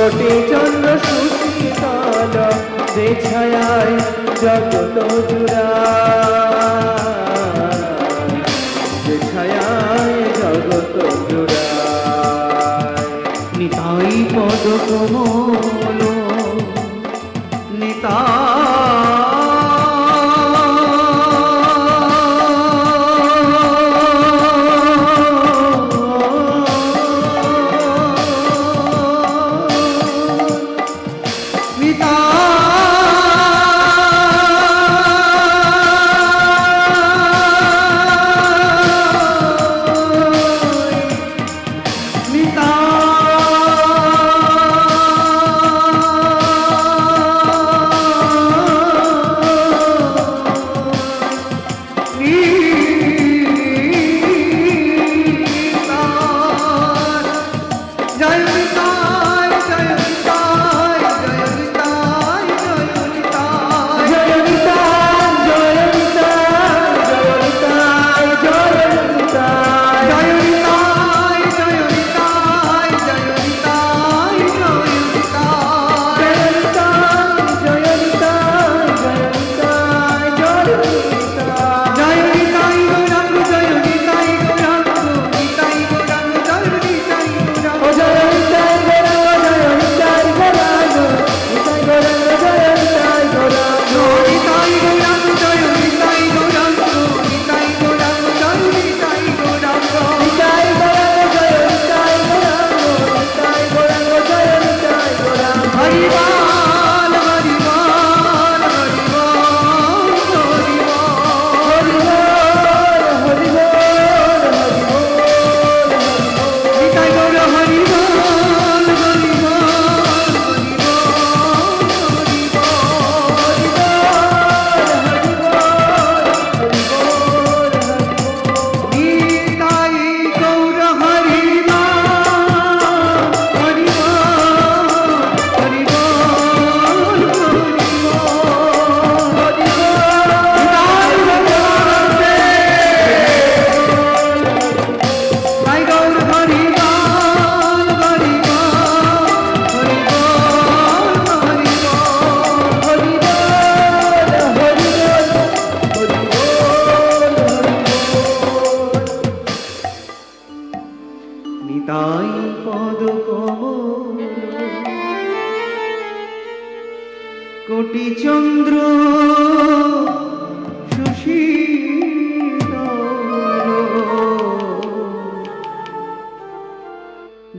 কোটি চন্দ্র সুশীতল যে ছায়ায় জগত জুড়ায়, যে ছায়ায় জগত জুড়ায়। নিতাই পদ কমল নিতাই পদ কমল কোটি চন্দ্র সুশীতল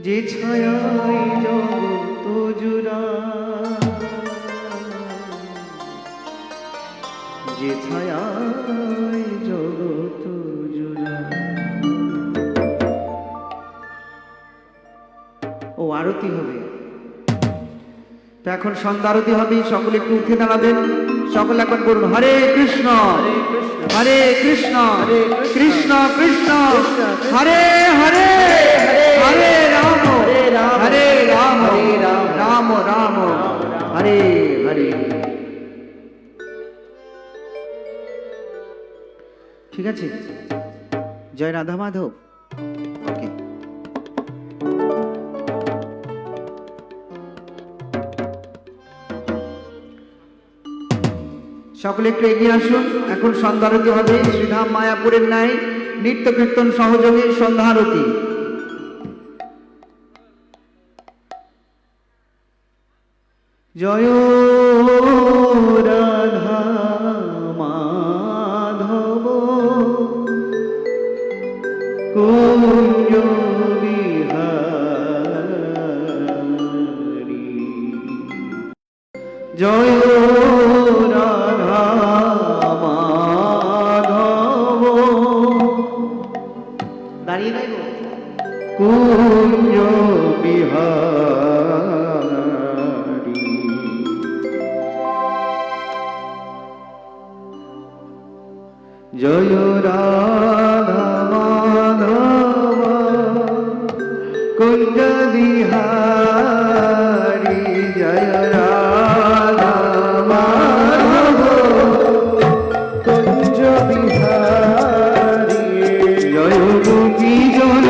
যে ছায়ায় জগত জুড়ায়, যে ছায়ায় জগত জুড়ায়। ও আরতি হবে, তো এখন সন্ধ্যা আরতি হবে। সকলে একটু উঠে দাঁড়াবেন। সকলে এখন বলুন হরে কৃষ্ণ হরে কৃষ্ণ কৃষ্ণ কৃষ্ণ হরে হরে হরে রাম হরে রাম রাম রাম হরে হরে। ঠিক আছে, জয় রাধা মাধব। ওকে, সকলে একটু এগিয়ে আসুন। এখন সন্ধ্যারতি হবে শ্রীধাম মায়াপুরের ন্যায় নিত্য কীর্তন সহযোগী সন্ধ্যারতি। জয় রাধা মাধব কুঞ্জ বিহারী, জয় রাধা মাধব। দাঁড়িয়ে নাই কুঞ্জ বিহারী, জয় রাধা মাধব কুঞ্জ বিহারী, জয় রাধা মাধব কুঞ্জ বিহারী, জয় গোপী জন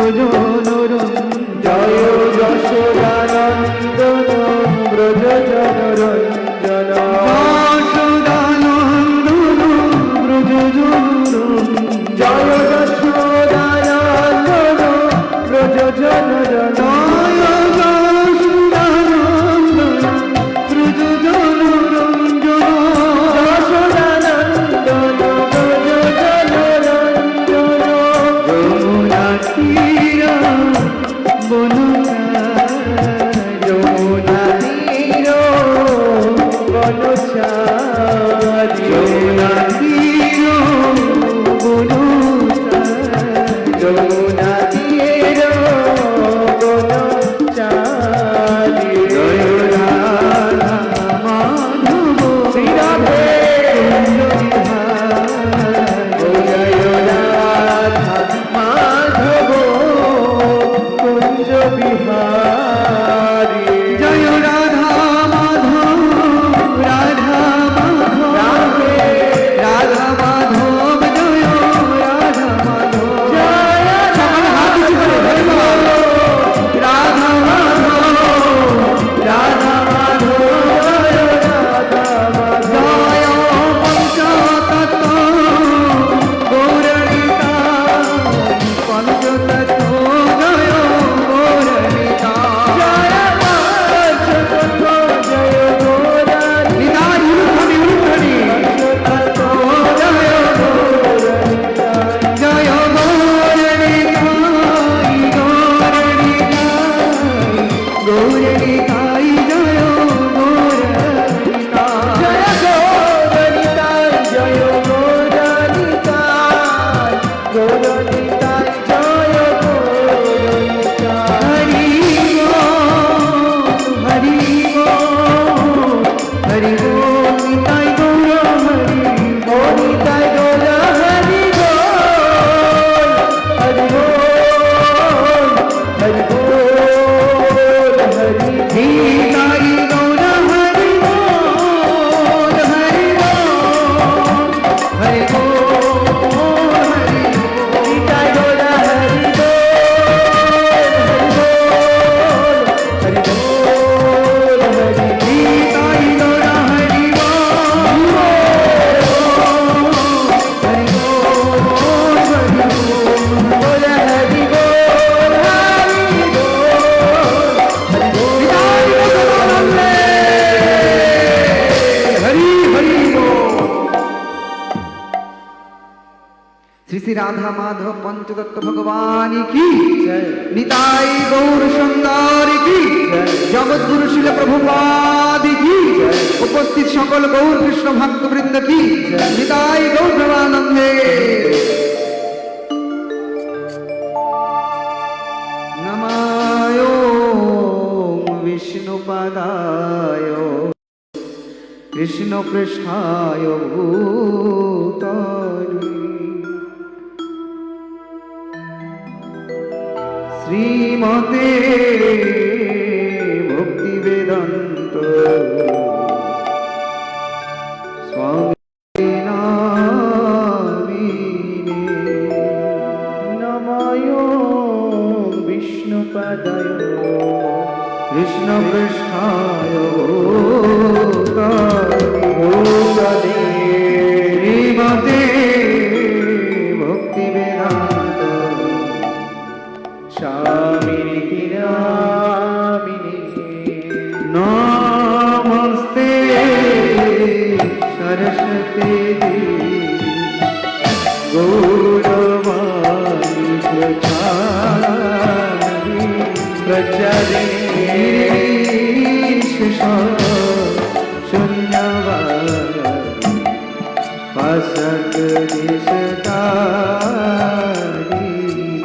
ব্রজ নরঞ্জন জয় যশোদানন্দন ব্রজ জনরঞ্জন যশোদানন্দন ব্রজ জনরঞ্জন জয় যশোদানন্দন ব্রজ জনরঞ্জন श्री श्री राधा माधव पंचतत्व भगवान की निताई गौर सुंदर की जगत गुरु शिल प्रभुपाद की उपस्थित सकल गौर कृष्ण भक्त वृंद की निताई गौर प्रेमानंदे नमायो विष्णुपदाय कृष्ण पृष्ठाय भूतानि श्रीमते भक्ति वेदांत स्वामी नामिने नमयो विष्णुपदाय कृष्ण पृष्ठाय भूतानि श्रीमते भक्ति वेदांत स्वामिनि नामिने नमस्ते सरस्वती देवी गौरवाणी प्रचारिणी शून्यवादी पसक दिशतारी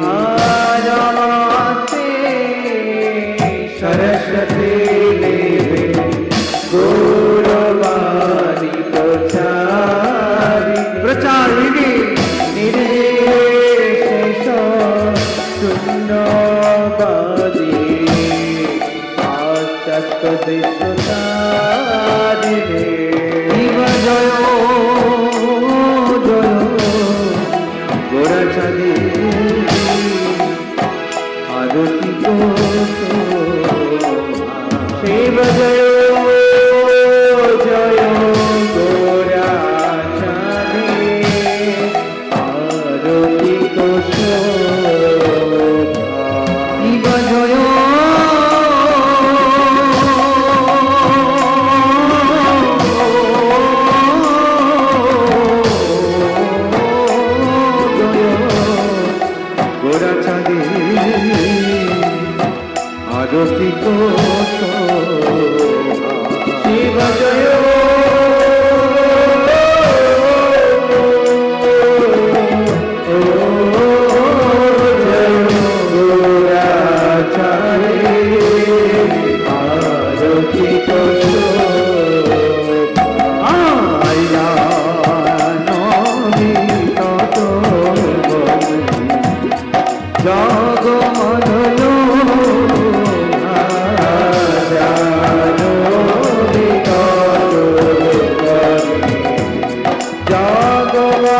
नमस्ते सरस्वती देवी गौरवाणी प्रचारिणी निर्देश शून्यवादी पाश्चात्य शिव जय जय गोरक्षदी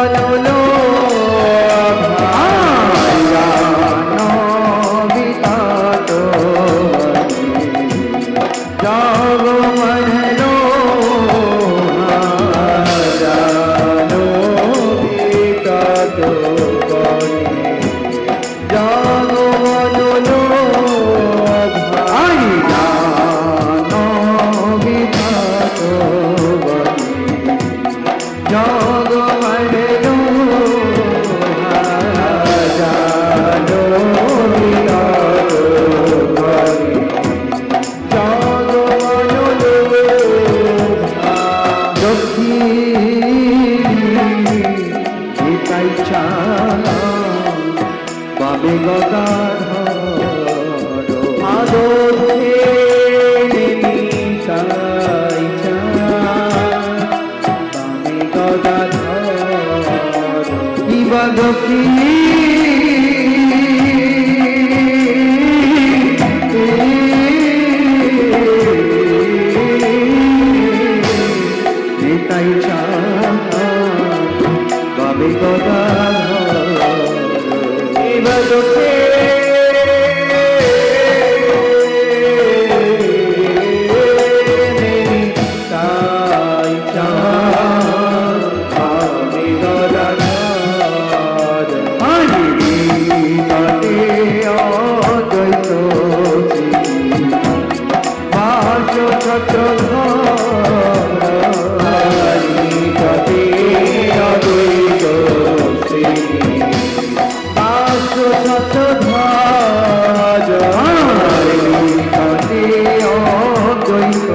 বনলো বিতাত জগ মনলো জানো বিকাত বনে জগ মনলো বিতাত জগ মনলো জানো বিকাত বনে জগ মনলো গীতাই চা বাবে গদাধর আদরে নিতাই চা বামে গদাধর ইবাদকি গীতাই চা বাবে গদাধর ইবাদতে নিতাই চা বামে গদাধর হরিতে অদ্বৈত বাস হরিপতে অদ্বৈত শ্রী বাস শতধ্বজ হরিতে অদ্বৈত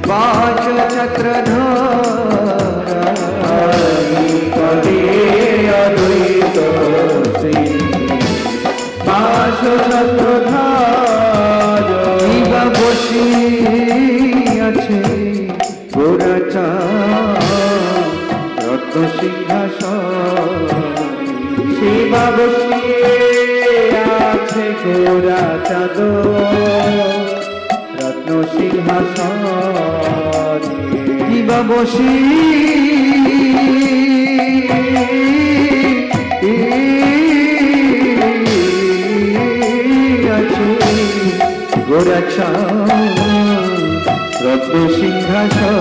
বাস চক্রধর হরিপতে অদ্বৈত শ্রী বাস শতধ্বজ ইবা বসি আছে গোরাচা রত্ন সিংহাসন শিবা বসিয়ে আছে গোরা চাঁদ রত্ন সিংহাসন ইবা বসি আছে গোরাচা রত্ন সিংহাসন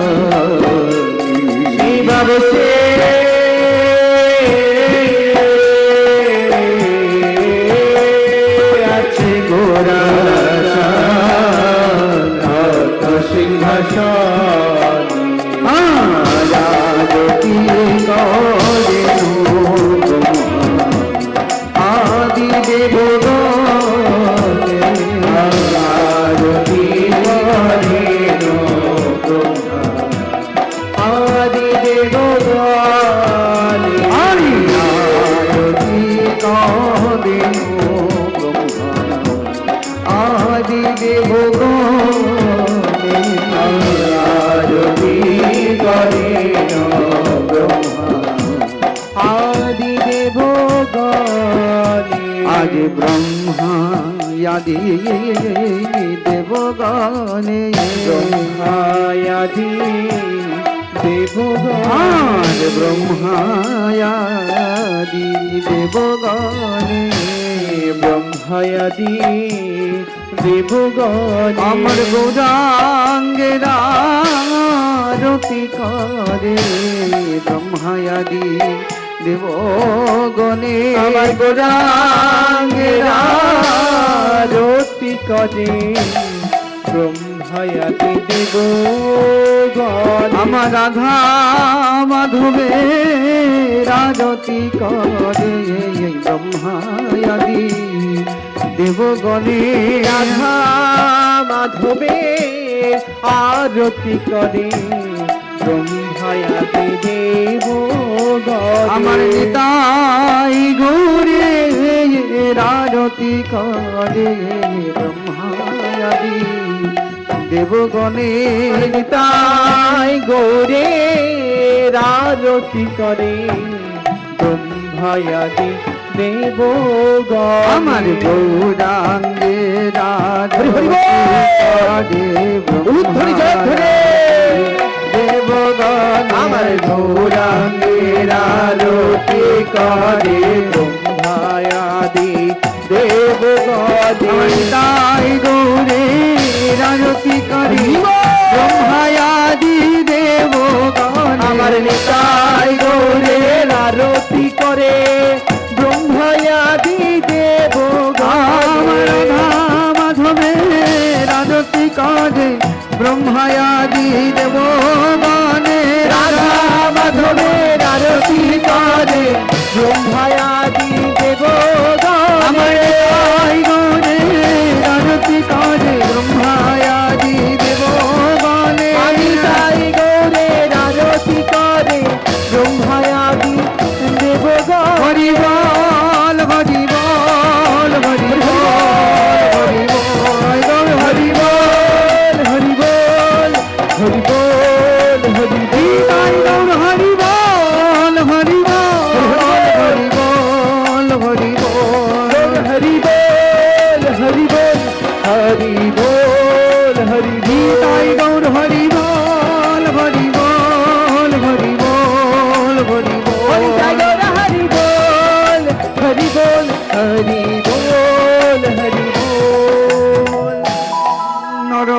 শিবা বসে আছে গোরা রত্ন সিংহাসন রাজতি করে আদি দেব আরতি করে আদি দেব আরতি কদিন আদি দেব আরতি করে আদি দেব আজ ব্রহ্মা আদি দেবগণে ব্রহ্মায়াদি দেবগণ আজ ব্রহ্মায়াদি দেবগণে ব্রহ্মায়াদি দেবগণ আমার গৌরাঙ্গেরা রতি করে ব্রহ্মায়াদি দেবগণে আমার গোরাঙ্গেরা রতি করে ব্রহ্মায়াদি দেবগণ আমার রাধা মাধবে রাজতি করে ব্রহ্মায়াদি দেবগণে রাধা মাধবে আরতি করে ব্রহ্মায়াদি দেবগণ আমার নিতাই গৌরে রাজতি করে ব্রহ্মায়াদি দেবগণে নিতাই গৌরে আরতি করে ব্রহ্মায়াদি দেবগণ আমার গৌরাঙ্গে রাধে হরি হরি বল! উলুধ্বনি জয়ধ্বনি! দেবগণ আমার গৌরাঙ্গের আরতি করে ব্রহ্মায়াদি দেবগণ তাই গৌরে আরতি করি ব্রহ্মায়াদি দেবগণ আমার নিতাই গৌরের আরতি করে ব্রহ্মায়াদি দেবগণ আমার রাধা মাধবের আরতি করে ব্রহ্মায়াদি দেবগণে রাধা মাধবের আরতি করে ব্রহ্মায়াদি দেবগণ আমার তাই গৌরে আরতি করে ব্রহ্মায়াদি দেবগণে আমি তাই গৌরের আরতি করে ব্রহ্মায়াদি দেবগণ হরি বল হরি বল হরি বল হরি বল হরি বল হরি বল হরি বল হরি তাই গৌর হরি বল হরি বল হরি বল হরি বল হরি বল হরি বল হরি বল হরি তাই গৌর হরি বল হরি বল হরি বল হরি হরি বল হরি বল হরি বল হরি বল হরি বল নর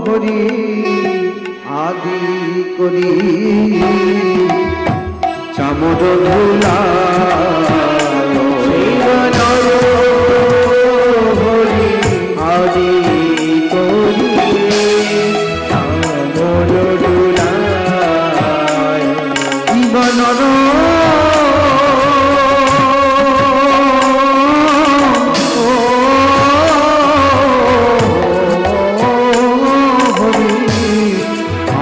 হরি আদি করি চামর ধুলা নর হরি আদি করি চামর ধুলা জীবনর হরি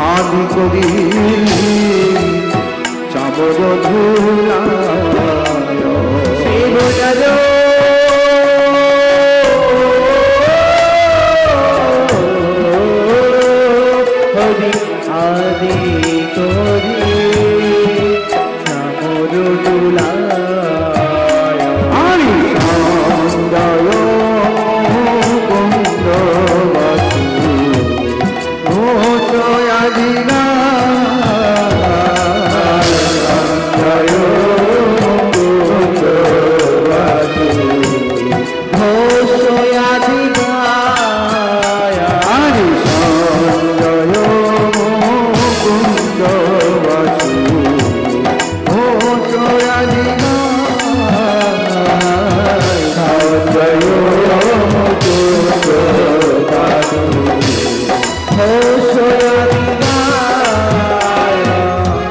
আদি করি চাবর ধুলা শিব জয় হরি আদি করি চামর দুলায় হরি সঞ্জয় কুন্দবাসু ঘোষয়াদি সঞ্জয় কুন্দবাসু ঘোষয়াদি হরি সঞ্জয় কুন্দবাসু ঘোষয়াদি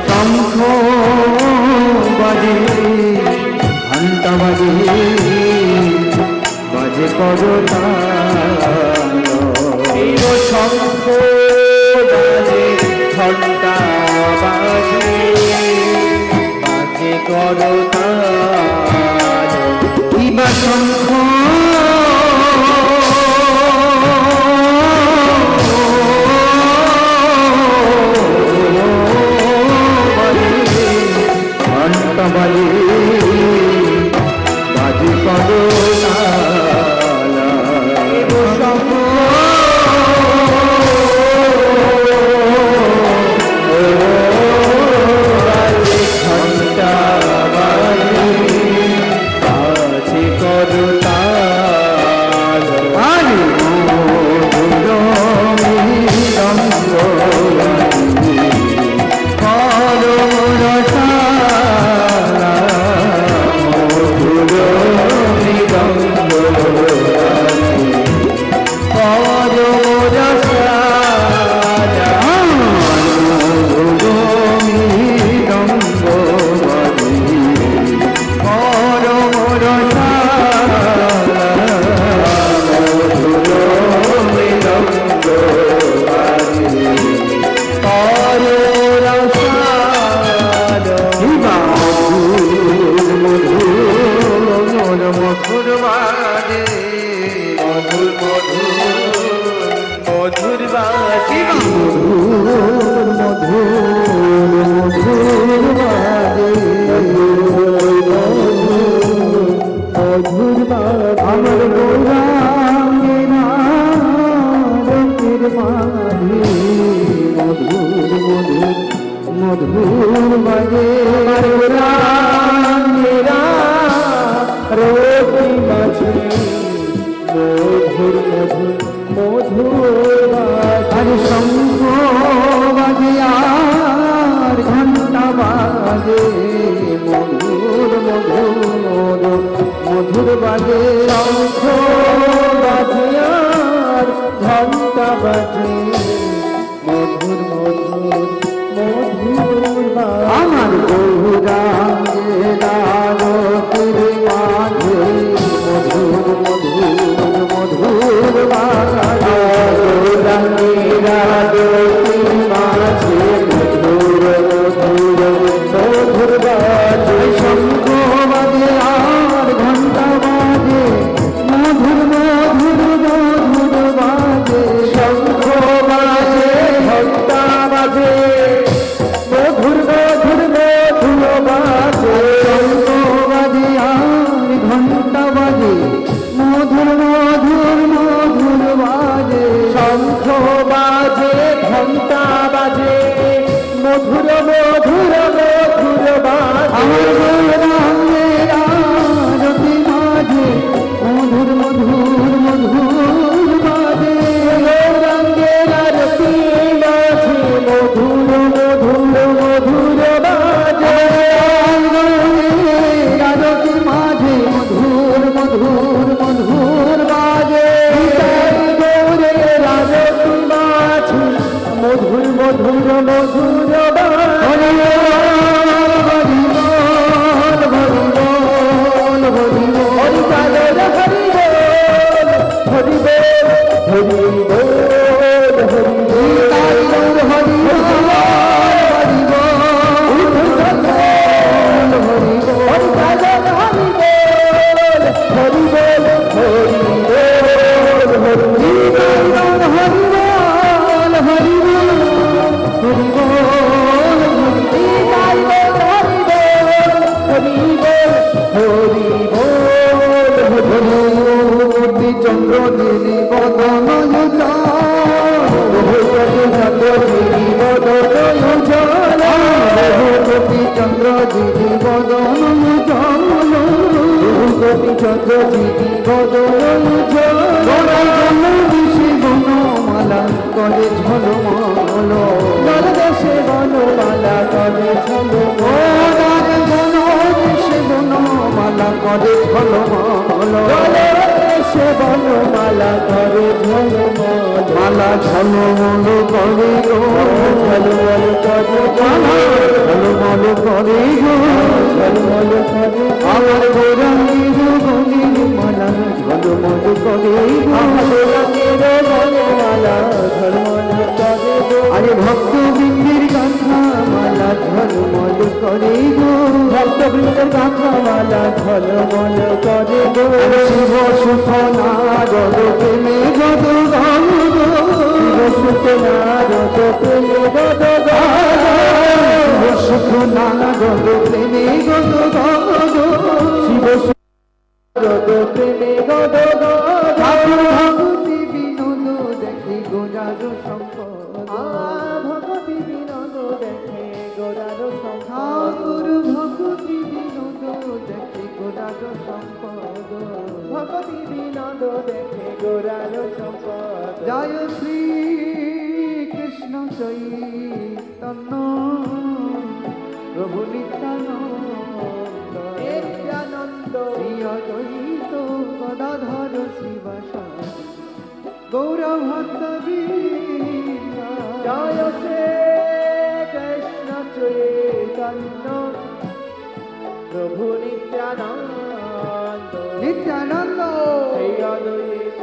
শঙ্খ বাজে ঘন্টা বাজে বাজে করতা শিব শঙ্খ বাজে ঘণ্টা বাজে বাজে করতাল কিবা শঙ্খ ঘন্টা বাজে বাজে করতা শিব শঙ্খ বাজে ঘণ্টা বাজে মধুর বাজে আমার গোরাঙ্গেরা রোটি মাঝে মধুর মধুর মধুর বাজে। আর শঙ্খ বাজে আর ঘন্টা বাজে মধুর মধুর মধুর মধুর বাজে শঙ্খ বাজে আর ঘন্টা বাজে মধুর মধুর মধুর বাজে। আমার গৌরাঙ্গেরা রতির মাঝে মধুর মধুর মধুর বাজে গৌরাঙ্গেরা রতির মাঝে মধুর মধুর মধুর বাজে। শঙ্খ বাজে আর ঘন্টা বাজে মধুর মধুর মধুর বাজে শঙ্খ বাজে ঘন্টা বাজে মধুর মধুর মধুর বাজে। শঙ্খ বাজে আর ঘন্টা বাজে মধুর মধুর মধুর বাজে শঙ্খ বাজে ঘন্টা বাজে মধুর মধুর মধুর বাজে। আমার গৌরাঙ্গেরা রতি মাঝে মধুর মধুর মধুর বাজে গৌরাঙ্গেরা রতি মাঝে মধুর মধুর মধুর বাজে। গৌরাঙ্গেরা রতি মাঝে মধুর মধুর মধুর বাজে গৌরেরা রতি মাঝে মধুর মধুর মধুর বাজে। হরি বল হরি বল হরি বল হরি বল হরি বল হরি বল হরি বল হরি গীতার হরি বল হরি বল হরি বল গীতার হরি বল হরি বল হরি হরি চন্দ্র দিদি বদন চন্দ্র দিদি বদন চন্দ্র দিদি বদন দেশে বনমালা করে ঝলমল দেশে বনমালা করে ঝলমল দেশে বনমালা করে ঝলমল দেশে বনমালা করে ঝলমল মালা ঝলমল করে গো ঝলমল করে ঝলমল করে গো ঝলমল করে আমার গৌরাঙ্গীর গলির মালা ঝলমল করে গো আমাদের রঙের বনমালা ঝলমল করে আরে ভক্তবৃন্দের গাথা মালা ঝলমল করে গো ভক্তবৃন্দের কাঁথামালা ঝলমল করে শিব সুখ নারদ প্রেমে গদ গান গো সুখ নারদ প্রেমে গদ শিব সুখ নারদ প্রেমে গদ গান গো শিব নারদ প্রেমে গদ ঠাকুর ভক্তি বিনোদ দেখি গোরাজ সম্পদ ভগবতী বিনোদ দেখে গোরার ঠাকুর ভক্তি বিনোদ দেখি গোরাজ সম্পদ ভগবতী বিনোদ দেখে গোরার সম্পদ জয় শ্রী কৃষ্ণ চৈতন্য প্রভু নিত্যানন্দ নিত্যানন্দ শ্রী অদ্বৈত গদাধর শিবাসাদি গৌর ভক্ত জয় শ্রী কৃষ্ণ চৈতন্য প্রভু নিত্যানন্দ নিত্যানন্দ শ্রী অদ্বৈত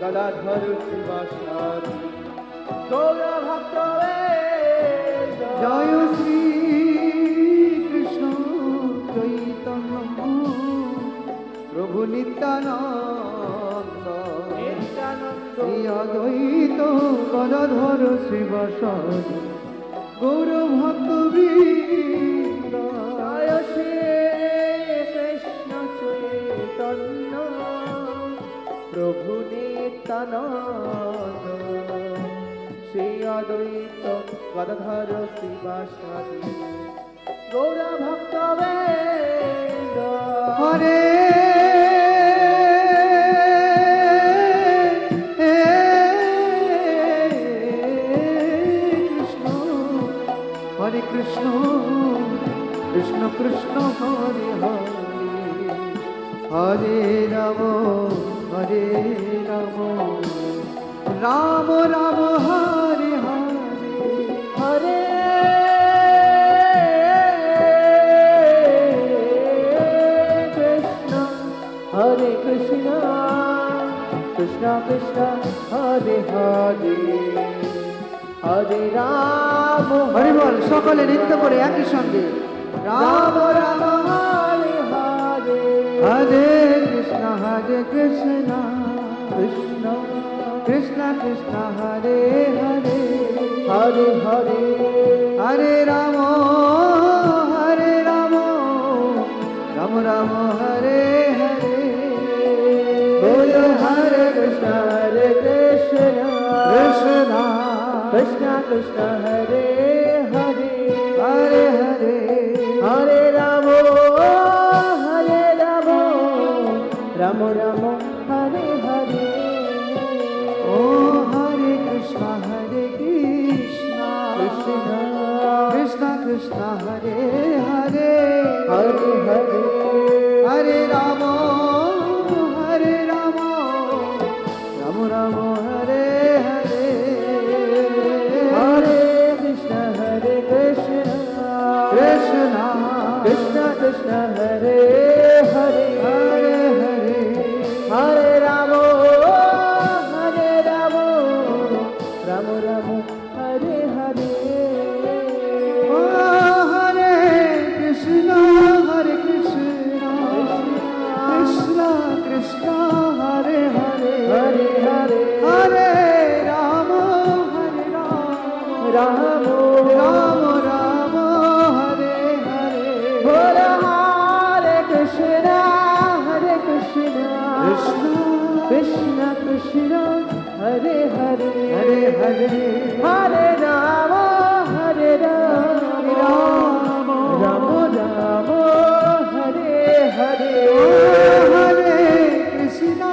গদাধর শিবাসাদি গৌর ভক্ত জয় শ্রী কৃষ্ণ চৈতন্য প্রভু নিত্যানন্দ নিত্যানন্দ শ্রী অদ্বৈত গদাধর শিবাসাদি গৌর ভক্ত জয় শ্রী কৃষ্ণ চৈতন্য প্রভু নিত্যানন্দ শ্রী অদ্বৈত গদাধর শিবাসাদি কৃষ্ণ কৃষ্ণ হরে হরে হরে রাম হরে রাম রাম রাম হরে হরে হরে কৃষ্ণ কৃষ্ণ কৃষ্ণ হরে হরে হরে রাম হরি বল সকলে নৃত্য করে একই সঙ্গে রাম রাম হরে হরে হরে কৃষ্ণ কৃষ্ণ কৃষ্ণ কৃষ্ণ হরে হরে হরে হরে হরে রাম রাম রাম হরে হরে बोल हरे कृष्ण कृष्ण कृष्ण हरे हरे हरे हरे हरे राम राम राम हरे हरे ओ हरे कृष्ण कृष्ण कृष्ण कृष्ण हरे हरे हरे हरे हरे राम राम राम हरे हरे हरे कृष्ण कृष्ण कृष्ण हरे हरे हरे हरे हरे राम राम राम हरे हरे ओ हरे कृष्ण कृष्ण कृष्ण हरे हरे हरे हरे हरे राम राम राम राम हरे हरे बोल हरे कृष्ण कृष्ण कृष्ण हरे हरे हरे हरे हरे राम राम राम हरे हरे हरे कृष्ण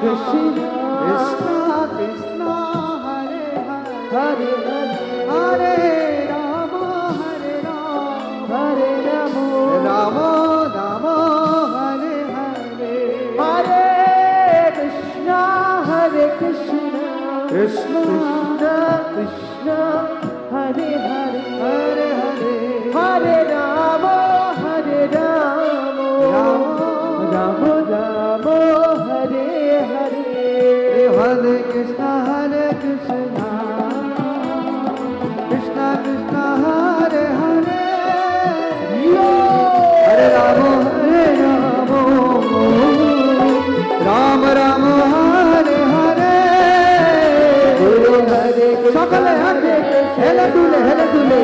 कृष्ण कृष्ण कृष्ण हरे हरे हरे हरे हरे राम हरे राम राम राम हरे हरे हरे कृष्ण कृष्ण कृष्ण कृष्ण हरे हरे हरे हरे हरे राम राम राम हरे हरे हरे कृष्ण कृष्ण कृष्ण हरे हरे हरे राम राम राम हरे हरे हरे সকলে হাতে হেলে দুলে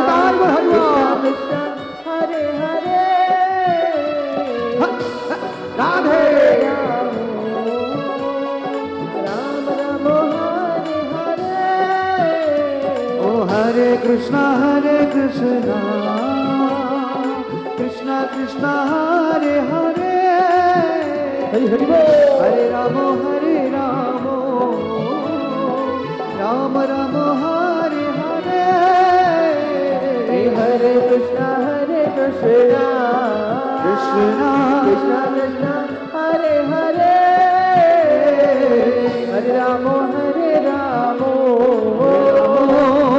তার হরিয়া कृष्ण हरे हरे রাধে राम राम हरे हरे ओ हरे कृष्ण कृष्ण कृष्ण हरे हरे हरि हरि बोल हरे राम राम राम हरे हरे हरे कृष्ण कृष्ण कृष्ण कृष्ण हरे हरे हरे राम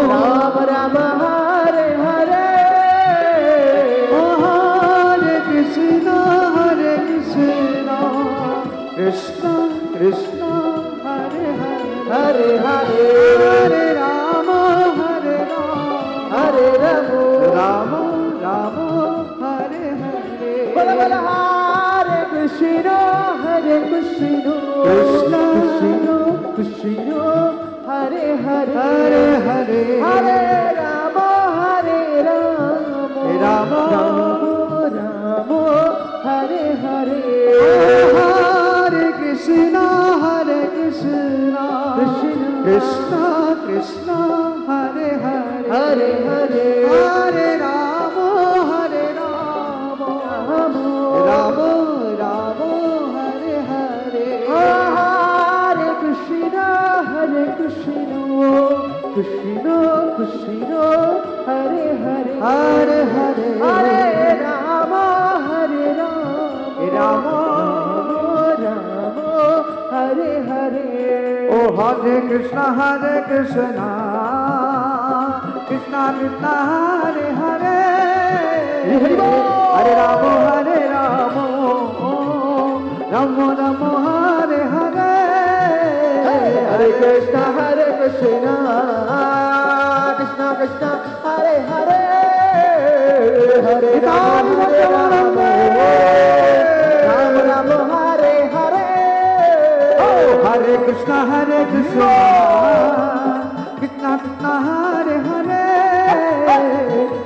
राम राम हरे हरे ओ हरे कृष्ण कृष्ण कृष्ण हरे हरे हरे हरे हरे राम हरे राम राम राम हरे हरे बोला बोला हरे Krishna Krishna Krishna Hare Hare Hare Hare Hare Ram Ram Ram Hare Hare Hare Krishna Krishna Krishna Hare Hare Hare Hare Hare Ram Ram Ram Hare Hare Hare Krishna Krishna Krishna Hare Krishna Krishna Krishna Hare Hare Hare Rama Rama Rama Hare Hare Hare Krishna Krishna Krishna Hare Hare Hare Rama Rama Hare Hare Hare Krishna Krishna Krishna Hare Hare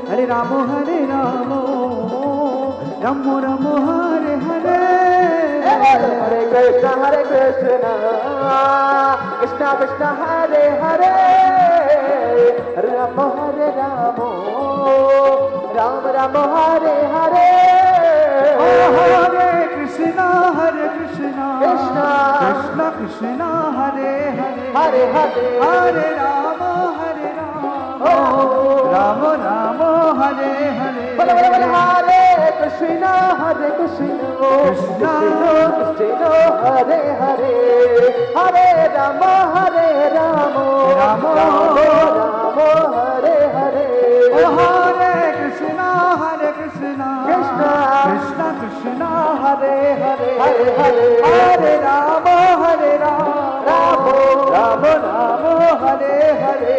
Hare Rama Rama Rama Hare Hare Hare Krishna Krishna Krishna Hare Hare Rama Hare Rama Rama Rama Hare Hare Hare Krishna Krishna Krishna Krishna Hare Hare Hare Hare Rama Rama Rama Hare Hare Hare Krishna Krishna Hare Hare Hare Rama Rama Hare Hare Hare Krishna Krishna Krishna Krishna Hare Hare Hare Hare Hare Rama Rama Hare Hare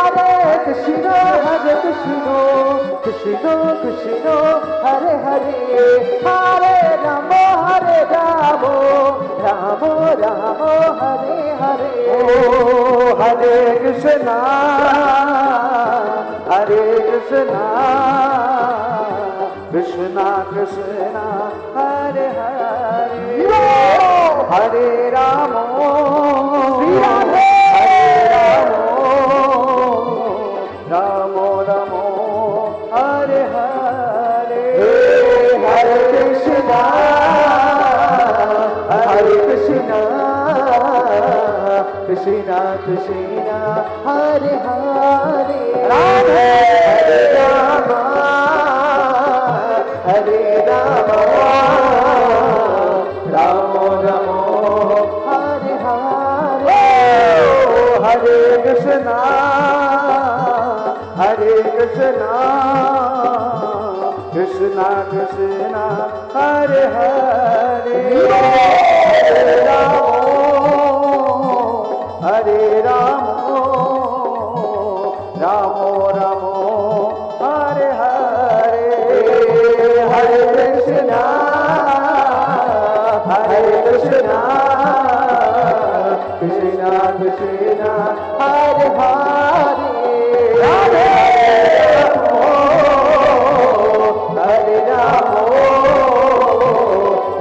Hare Krishna Krishna Hare Hare Hare Rama Rama Hare Hare Hare Krishna Krishna Krishna Hare Hare Hare Rama Rama Hare Hare Hare Krishna Krishna Hare Hare Radhe Hare Rama Rama Hare Hare Hare Krishna Krishna Krishna Hare Hare Hare Rama Rama Hare Hare Hare Krishna Krishna Krishna Hare Hare Radhe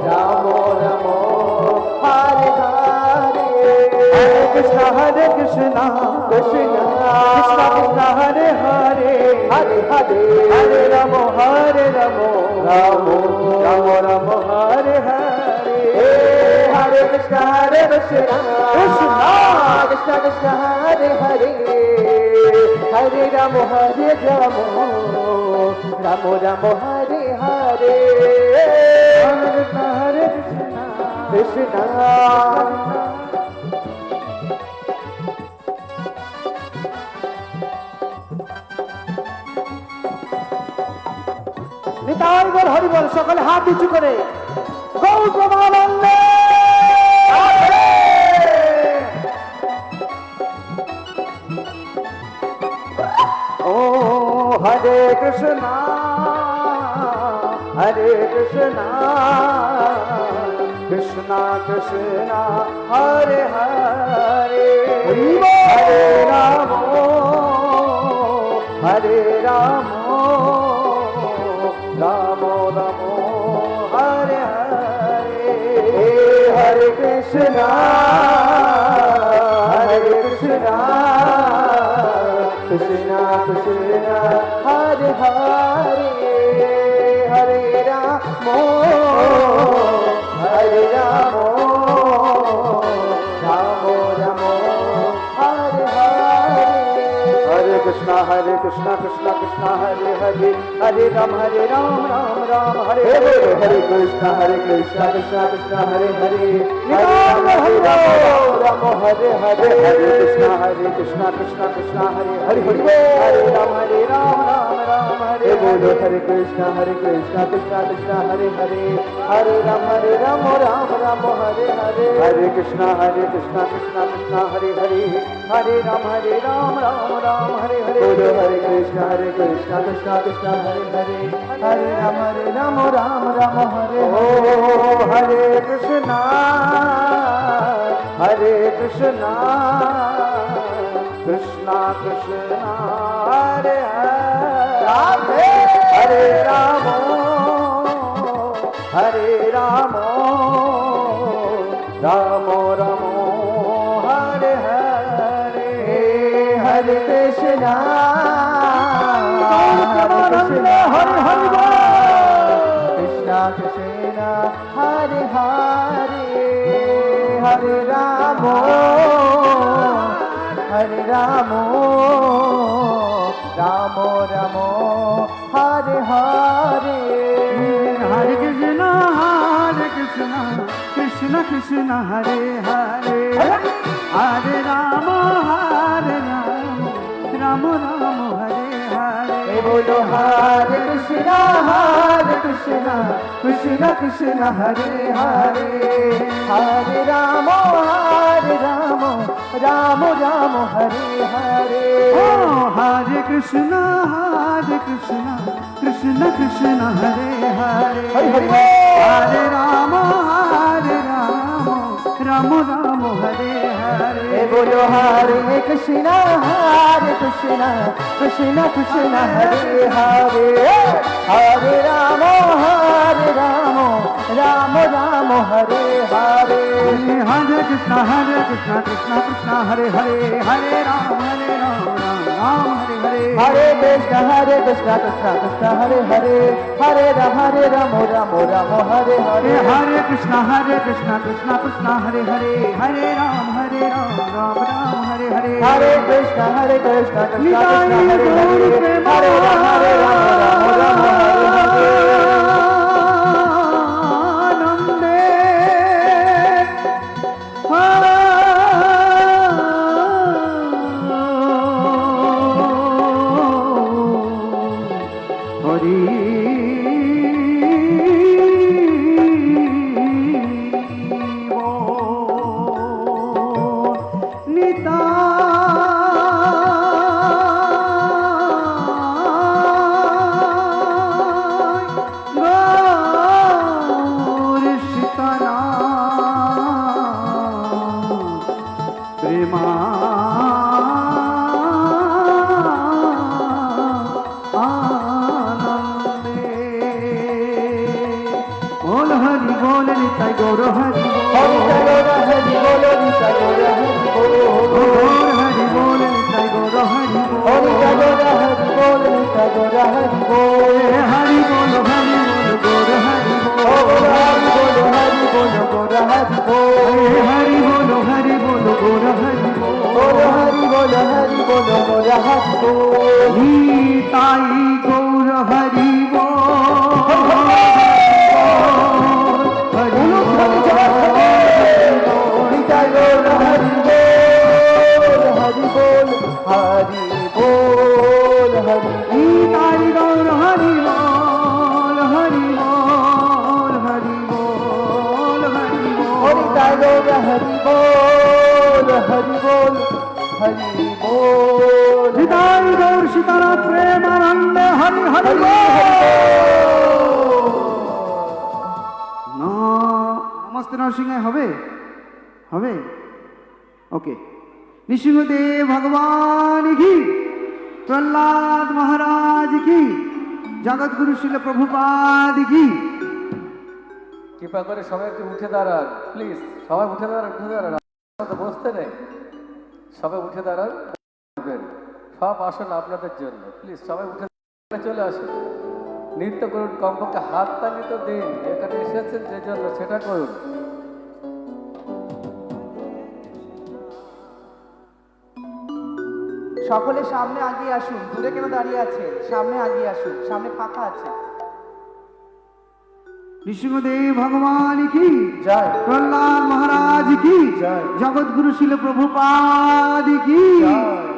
Hare Rama Rama Hare Hare Hare Krishna Krishna Krishna Hare Hare Hare Rama Rama Hare Hare Hare Krishna Krishna Hare Hare Hare Rama Rama Hare Hare Hare Krishna Nitai বল হরি বল সকলে হাত উঁচু করে গৌর প্রমানন্দে ও হরে কৃষ্ণ কৃষ্ণ কৃষ্ণ হরে হরে হরে রাম রাম হরে হরে হরে কৃষ্ণ কৃষ্ণ হরে হরে হরে রাম রাম হরে হরে হরে কৃষ্ণ हरे कृष्णा कृष्णा कृष्णा हरे हरे हरे राम राम राम हरे हरे हरे कृष्णा कृष्णा कृष्णा हरे हरे राम राम हरे हरे हरे कृष्णा कृष्णा कृष्णा हरे हरे हरे राम राम हरे बोलो हरे कृष्णा कृष्णा कृष्णा हरे हरे हरे राम राम हरे हरे हरे कृष्णा कृष्णा कृष्णा हरे हरे हरे राम राम हरे हरे बोलो हरे कृष्णा कृष्णा कृष्णा हरे हरे हरे राम राम हरे हो हरे कृष्णा कृष्णा कृष्णा हरे हरे हरे राम राम राम हरे हरे हरे कृष्णा कृष्णा कृष्णा हरे हरे हरे राम राम राम हरे हरे हरे कृष्णा कृष्ण कृष्ण हरे हरे हरे राम राम राम हरे हरे बोलो हरे कृष्णा कृष्ण कृष्ण हरे हरे हरे राम राम हरे हरे ओ हरे कृष्णा कृष्ण कृष्ण हरे हरे हरे राम राम राम हरे हरे बोलो हरे कृष्णा कृष्ण कृष्ण हरे हरे हरे राम राम हरे हरे हरे कृष्णा कृष्ण कृष्ण हरे हरे हरे राम राम हरे हरे हरे कृष्णा कृष्ण हरे हरे हरे राम राम हरे हरे हरे कृष्णा कृष्ण कृष्ण हरे हरे हरे राम राम हरे हरे हरे कृष्णा कृष्ण निताई हरे गौर हरे प्रेमा हरे राम हरे हरे आनंदे हरि बोल हरि बोल निताई गौर हरि हरि बोलो निता गौर हरि बोलो गौर हरि बोल निताई गौर हरि हरि बोल निता गौर हरि बोल हरि बोल गौर हरि हरि बोलो गौर हरि बोल हरि बोल गौर हरि हरि बोलो गौर हरि बोल निताई गौर हरि निता गौर हरि बोल हरि बोल हरि बोल हरि निताई गौर हरि बोल हरि बोल हरि बोल हरि हरि बोल गौर हरि बोल हरि बोल निताई गौर सीताराम प्रेमानंद हरि हरि हरि নমস্তে নরসিংহায় হবে হবে ওকে নৃসিংহদেব ভগবান কি প্রহ্লাদ মহারাজ কি জগৎগুরু শিল প্রভুপাদ কি কৃপা করে সবাই একটু উঠে দাঁড়ান প্লিজ সবাই উঠে দাঁড়ান তো বসতে নেই সবাই উঠে দাঁড়ান সব আসন আপনাদের জন্য প্লিজ সবাই উঠে চলে আসুন নৃত্য করুন কমপক্ষে হাত তালি তো দিন এখানে এসেছেন যে জন্য সেটা করুন সকলে সামনে আগিয়ে আসুন, দূরে কেন দাঁড়িয়ে আছেন? সামনে আগিয়ে আসুন, সামনে ফাঁকা আছে। নৃসিংহদেব ভগবান কি জয়। প্রহ্লাদ মহারাজ কি জয়। জগৎগুরু শিল প্রভুপাদ কি জয়।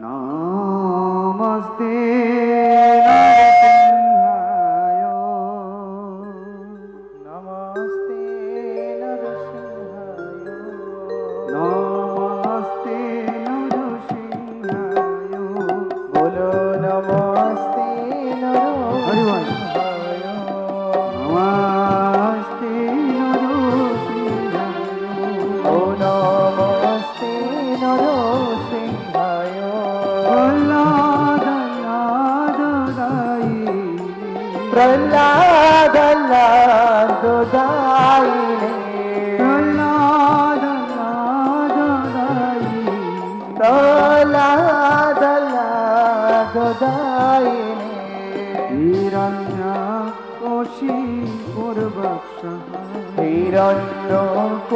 নমস্তে নমস্তে নরসিংহায়। নমস্তে নরসিংহায় বলো নমস্তে নরসিংহায়। নমস্তে নরসিংহায় ও নমস্তে নরসিংহায়। প্রহ্লাদ দাই প্রহ্লাদ দাইনে। প্রহ্লাদ দাই প্রহ্লাদ দাইনে। হিরণ্যকশি পূর্বক্ষ হিরণ্যকোশী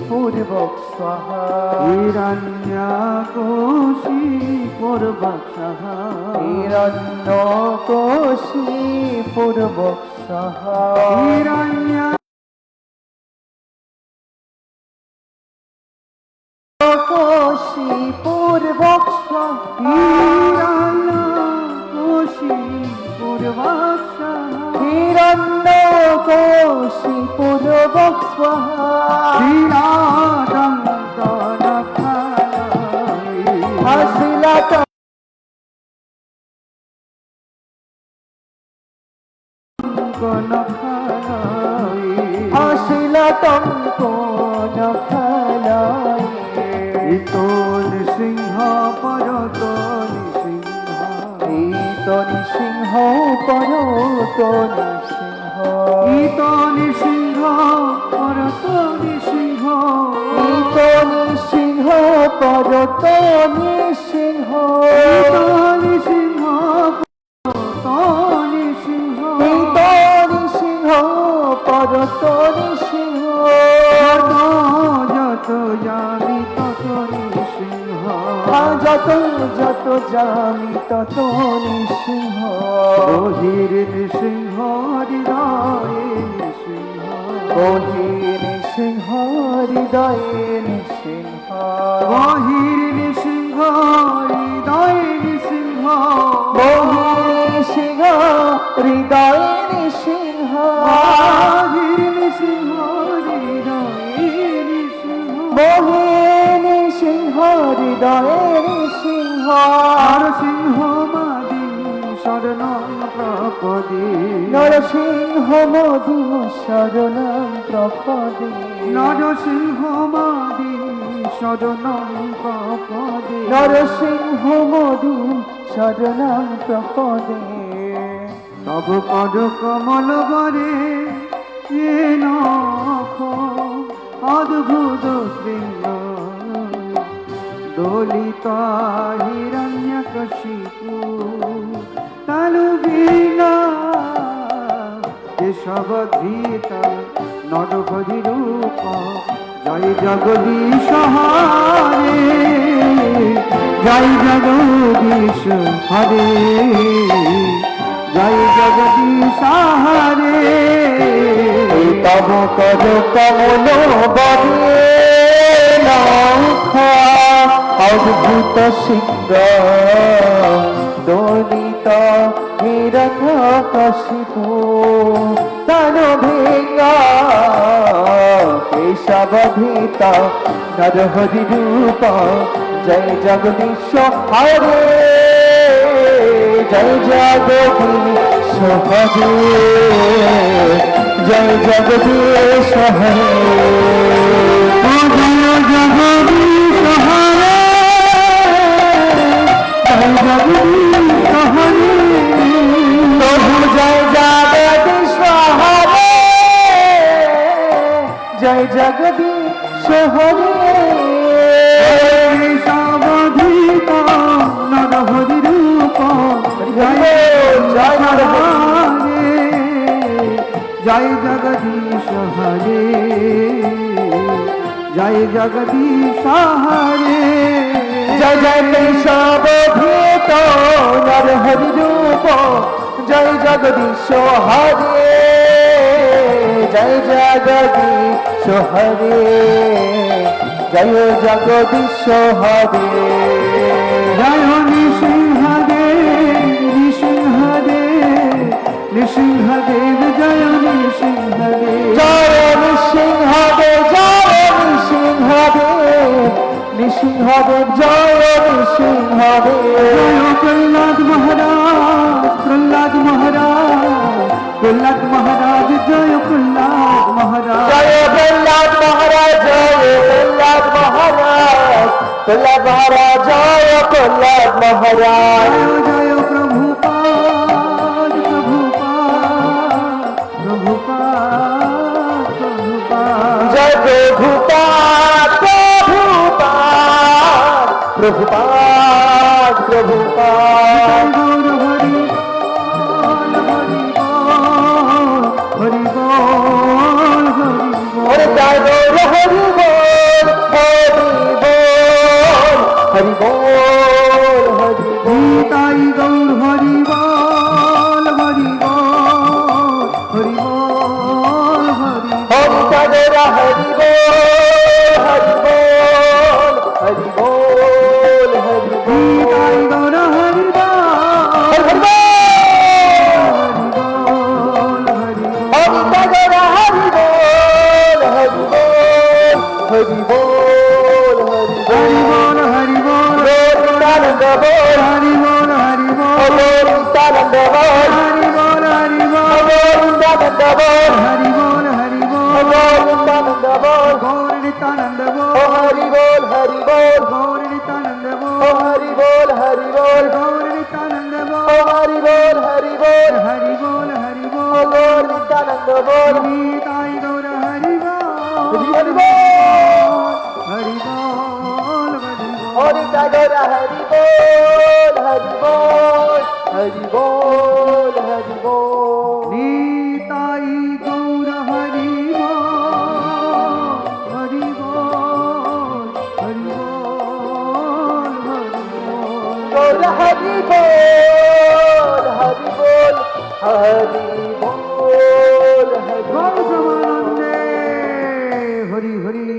পূর্বক স্বাহা। হিরণ্যকশি পূর্বক্ষ হিরণ্যকোশী পূর্বক স্বাহা। হিরণ্য কোশী পূর্বক স্বাহা। হিরণ্যকশি পূর্বক্ষ হিরণ্যকোশী পূর্বক স্বাহা। হিরাদন্ত নখায় হাসিলাত হাসিলাতঙ্ক নখালয়। ইতন সিংহ পরত সিংহ ইতন সিংহ পরতন সিংহ। ইতন সিংহ পরত সিংহ ইতন সিংহ পরতন সিংহ। ইতন সিংহ পরত সিংহ ইতন সিংহ পরতন সিংহ। যত জানি তত সিংহ যত যত জানি তত সিংহ। বহির সিংহ হৃদয়ে সিংহ বহির সিংহ হৃদয়ে সিংহ। বহির সিংহ হৃদয়ে সিংহ বহির সিংহ হৃদয়ে সিংহ। বহির সিংহ হৃদয়ে সিংহ বহির সিংহ হৃদয়ে সিংহ। নরসিংহ মাদি শরণ প্রপদে নরসিংহ মদিম শরণং প্রপদে। নরসিংহ মাদি শরণ প্রপদে নরসিংহ মদিম শরণং প্রপদে। তব পদ কমল বরে এ নখ অদ্ভুত শৃঙ্গ দোলিত হিরণ্যকশিপু তালু বীণা কেশব ধৃত নরহরি রূপ জয় জগদীশ হরে জয় জগদীশ হরে জয় জগদীশ হরে তব কর কমল বরে নখ অদ্ভুত সিংহ দলিত হিরণ্যকশিপু তন ভেঙ্গা কেশব ভীত নরহরি রূপ জয় জগদীশ হরে জয় জগদীশ হরে জয় জগদীশ হরে। জয় জগদীশ হরে জয় জগদীশ হরে প্রভু জয় জগদীশ হরে জয় জগদীশ হরে। সাবধিত নরহরি রূপ জয় জয় হরে জয় জগদীশ হরে জয় জগদীশ হরে জয় জয় কেশবধৃত নর হরি রূপ জয় জগদীশ হরে জয় জগদীশ হরে জয় জগদীশ হরে জয় নৃসিংহদেব নৃসিংহদেব নৃসিংহদেব জয় নৃসিংহদেব জয় নৃসিংহদেব নৃসিংহদেব জয় নৃসিংহদেব জয় প্রহ্লাদ মহারাজ প্রহ্লাদ মহারাজ প্রহ্লাদ মহারাজ জয় প্রহ্লাদ মহারাজ জয় প্রহ্লাদ মহারাজ জয় প্রহ্লাদ মহারাজ প্রহ্লাদ মহারাজ জয় প্রহ্লাদ মহারাজ জয় প্রভুপাদ প্রভুপাদ প্রভুপাদ প্রভুপাদ জয় প্রভুপাদ প্রভুপাদ প্রভুপাদ প্রভুপাদ গৌর হরি হরি বল ওরে জয় গৌর হরি বল হরি বল হরি বল তাই গৌর হরি বল হরি বল হরি বল হরি হরি চাঁদের হরি বল হরি বল হরি বল হরি বল তাই গৌর হরি বল হরি বল হরি বল হরি বল হরি চাঁদের হরি বল হরি বল হরি বল হরি হরি বল বল হরি বল নিত্যানন্দ বল হরি বল হরি বল নিত্যানন্দ বল হরি বল হরি বল নিত্যানন্দ বল হরি বল হরি বল নিত্যানন্দ বল গৌর নিত্যানন্দ ও বল হরি বল হরি বল গৌর নিত্যানন্দ ও বল হরি বল হরি বল গৌর নিত্যানন্দ ও বল হরি বল হরি বল হরি বল হরি ও বল গৌর নিত্যানন্দ বল তাই গৌর হরি বল হরি বল হরি বল হরি বল হরি চাঁদের হরি বল হরি বল হরি বল হরি বল নিতাই গৌর হরি বল হরি বল হরি বল হরি বল গৌর হরি বল হরি বল হরি বল হরি গৌর বল ব্রহ্মানন্দে হরি হরি বল।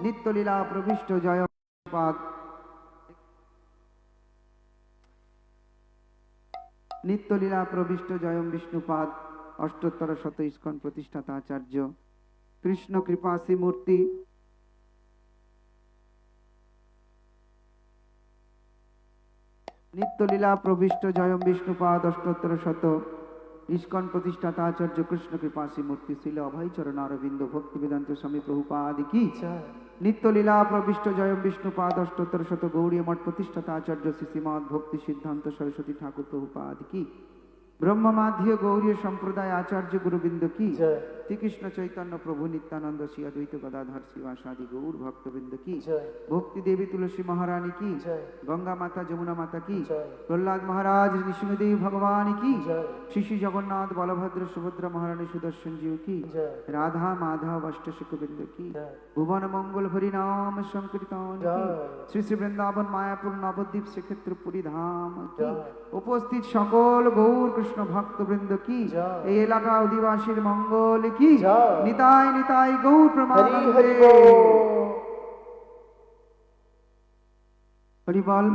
নিত্যলীলা প্রবিষ্ট জয় পাদ নিত্যলীলা প্রবিষ্ট জয়ম বিষ্ণুপাদ অষ্টোত্তর শত ইস্কন প্রতিষ্ঠাতা আচার্য কৃষ্ণ কৃপা শ্রীমূর্তি নিত্যলীলা প্রবিষ্ট জয়ম বিষ্ণুপাদ অষ্টোত্তর শত ইস্কন প্রতিষ্ঠাতা আচার্য কৃষ্ণ কৃপা শ্রীমূর্তি শিল অভয় চরণ অরবিন্দ ভক্তি বেদান্ত স্বামী প্রভুপাদ কি নিত্যলীলা প্রবিষ্ট জয়ম বিষ্ণুপাদ অষ্টোত্তর শত গৌরী মঠ প্রতিষ্ঠাতা আচার্য শ্রী শ্রীমৎ ভক্তি সিদ্ধান্ত সরস্বতী ঠাকুর প্রভুপাদ কি ব্রহ্মমাধ্যীয় গৌরীয় সম্প্রদায় আচার্য গুরুবৃন্দ কি জয়। শ্রীকৃষ্ণ চৈতন্য প্রভু নিত্যানন্দ শ্রী অদ্বৈত গদাধর শ্রীবাসাদি গৌর ভক্তবৃন্দ কি জয়। ভক্তি দেবী তুলসী মহারানী কি জয়। গঙ্গা মাতা যমুনা মাতা কি জয়। প্রহ্লাদ মহারাজ নৃসিংহদেব ভগবান কি জয়। শ্রী জগন্নাথ বলভদ্র সুভদ্রা মহারানী সুদর্শন জিউ কি জয়। রাধা মাধব অষ্টশিকবৃন্দ কি জয়। ভুবন মঙ্গল হরি নাম সংকীর্তন কি জয়। শ্রী শ্রী বৃন্দাবন মায়াপুর নবদ্বীপ শ্রীক্ষেত্র পুরী ধাম কি জয়। উপস্থিত সকল গৌর কৃষ্ণ ভক্তবৃন্দ কি জয়। এই এলাকা অধিবাসীর মঙ্গল কি জয়। নিতাই নিতাই গৌর হরি প্রমানন্দে হরি বল হরি বল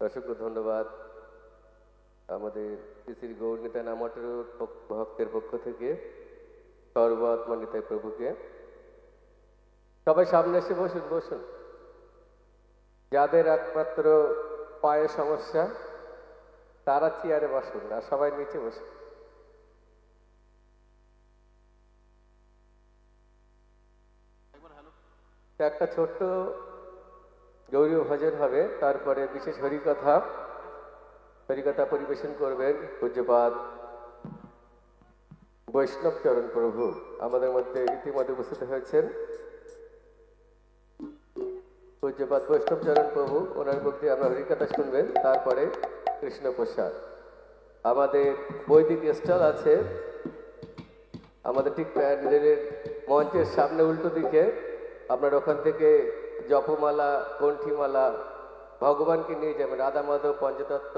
অসংখ্য ধন্যবাদ আমাদের শ্রী গৌর নিতাই নামটের ভক্তের পক্ষ থেকে সর্বাত্মা নিতাই প্রভুকে। সবাই সামনে এসে বসুন বসুন। যাদের একমাত্র পায়ে সমস্যা তারা চেয়ারে বসুন আর সবাই নিচে বসুন। একটা ছোট্ট গৌরী ভজন হবে, তারপরে বিশেষ হরিকথা পরিবেশন করবেন পূজ্যপাদ বৈষ্ণব চরণ প্রভু আমাদের মধ্যে ইতিমধ্যে উপস্থিত হয়েছেন। পূজ্যপাদ বৈষ্ণব চরণ প্রভু, ওনার মুখ দিয়ে আমরা হরিকথা শুনবেন, তারপরে কৃষ্ণ প্রসাদ। আমাদের বৈদিক স্টল আছে আমাদের ঠিক প্যান্ডেলের মঞ্চের সামনে উল্টো দিকে। আপনার ওখান থেকে জপমালা, কণ্ঠীমালা ভগবানকে নিয়ে যাবেন, রাধা মাধব, পঞ্চতত্ত্ব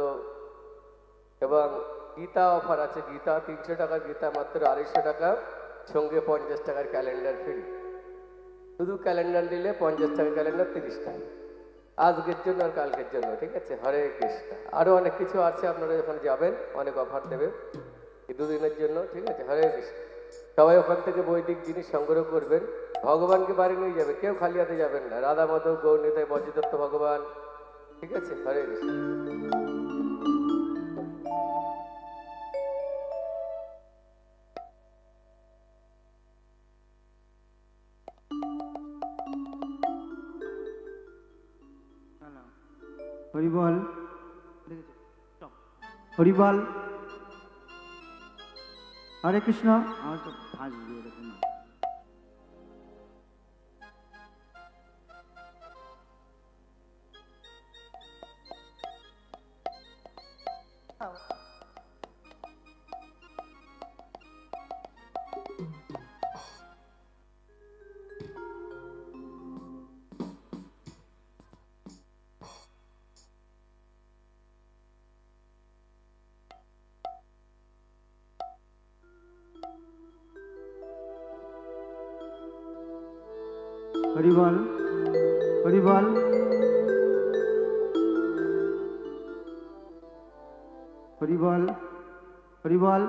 এবং গীতা অফার আছে। গীতা 300 টাকা, গীতা মাত্র 250 টাকা, সঙ্গে 50 টাকার ক্যালেন্ডার ফ্রি। শুধু ক্যালেন্ডার নিলে 50 টাকা, ক্যালেন্ডার 30 টাকা, আজকের জন্য আর কালকের জন্য। ঠিক আছে, হরে কৃষ্ণ। আরও অনেক কিছু আছে, আপনারা যখন যাবেন অনেক অফার দেবে এই দুদিনের জন্য। ঠিক আছে, হরে কৃষ্ণ। সবাই ওখান থেকে বৈদিক জিনিস সংগ্রহ করবেন, ভগবানকে বাড়ি নিয়ে যাবে, কেউ খালি হাতে যাবেন না। রাধা মাধব, গৌরনীতাই, বজ্রদত্ত ভগবান। ঠিক আছে, হরে কৃষ্ণ। হরিবল, হরিবল, হরে কৃষ্ণ। আমার তো ফাঁস দিয়ে দেখুন না। হরিবল, হরিবল, হরিবল, হরিবল,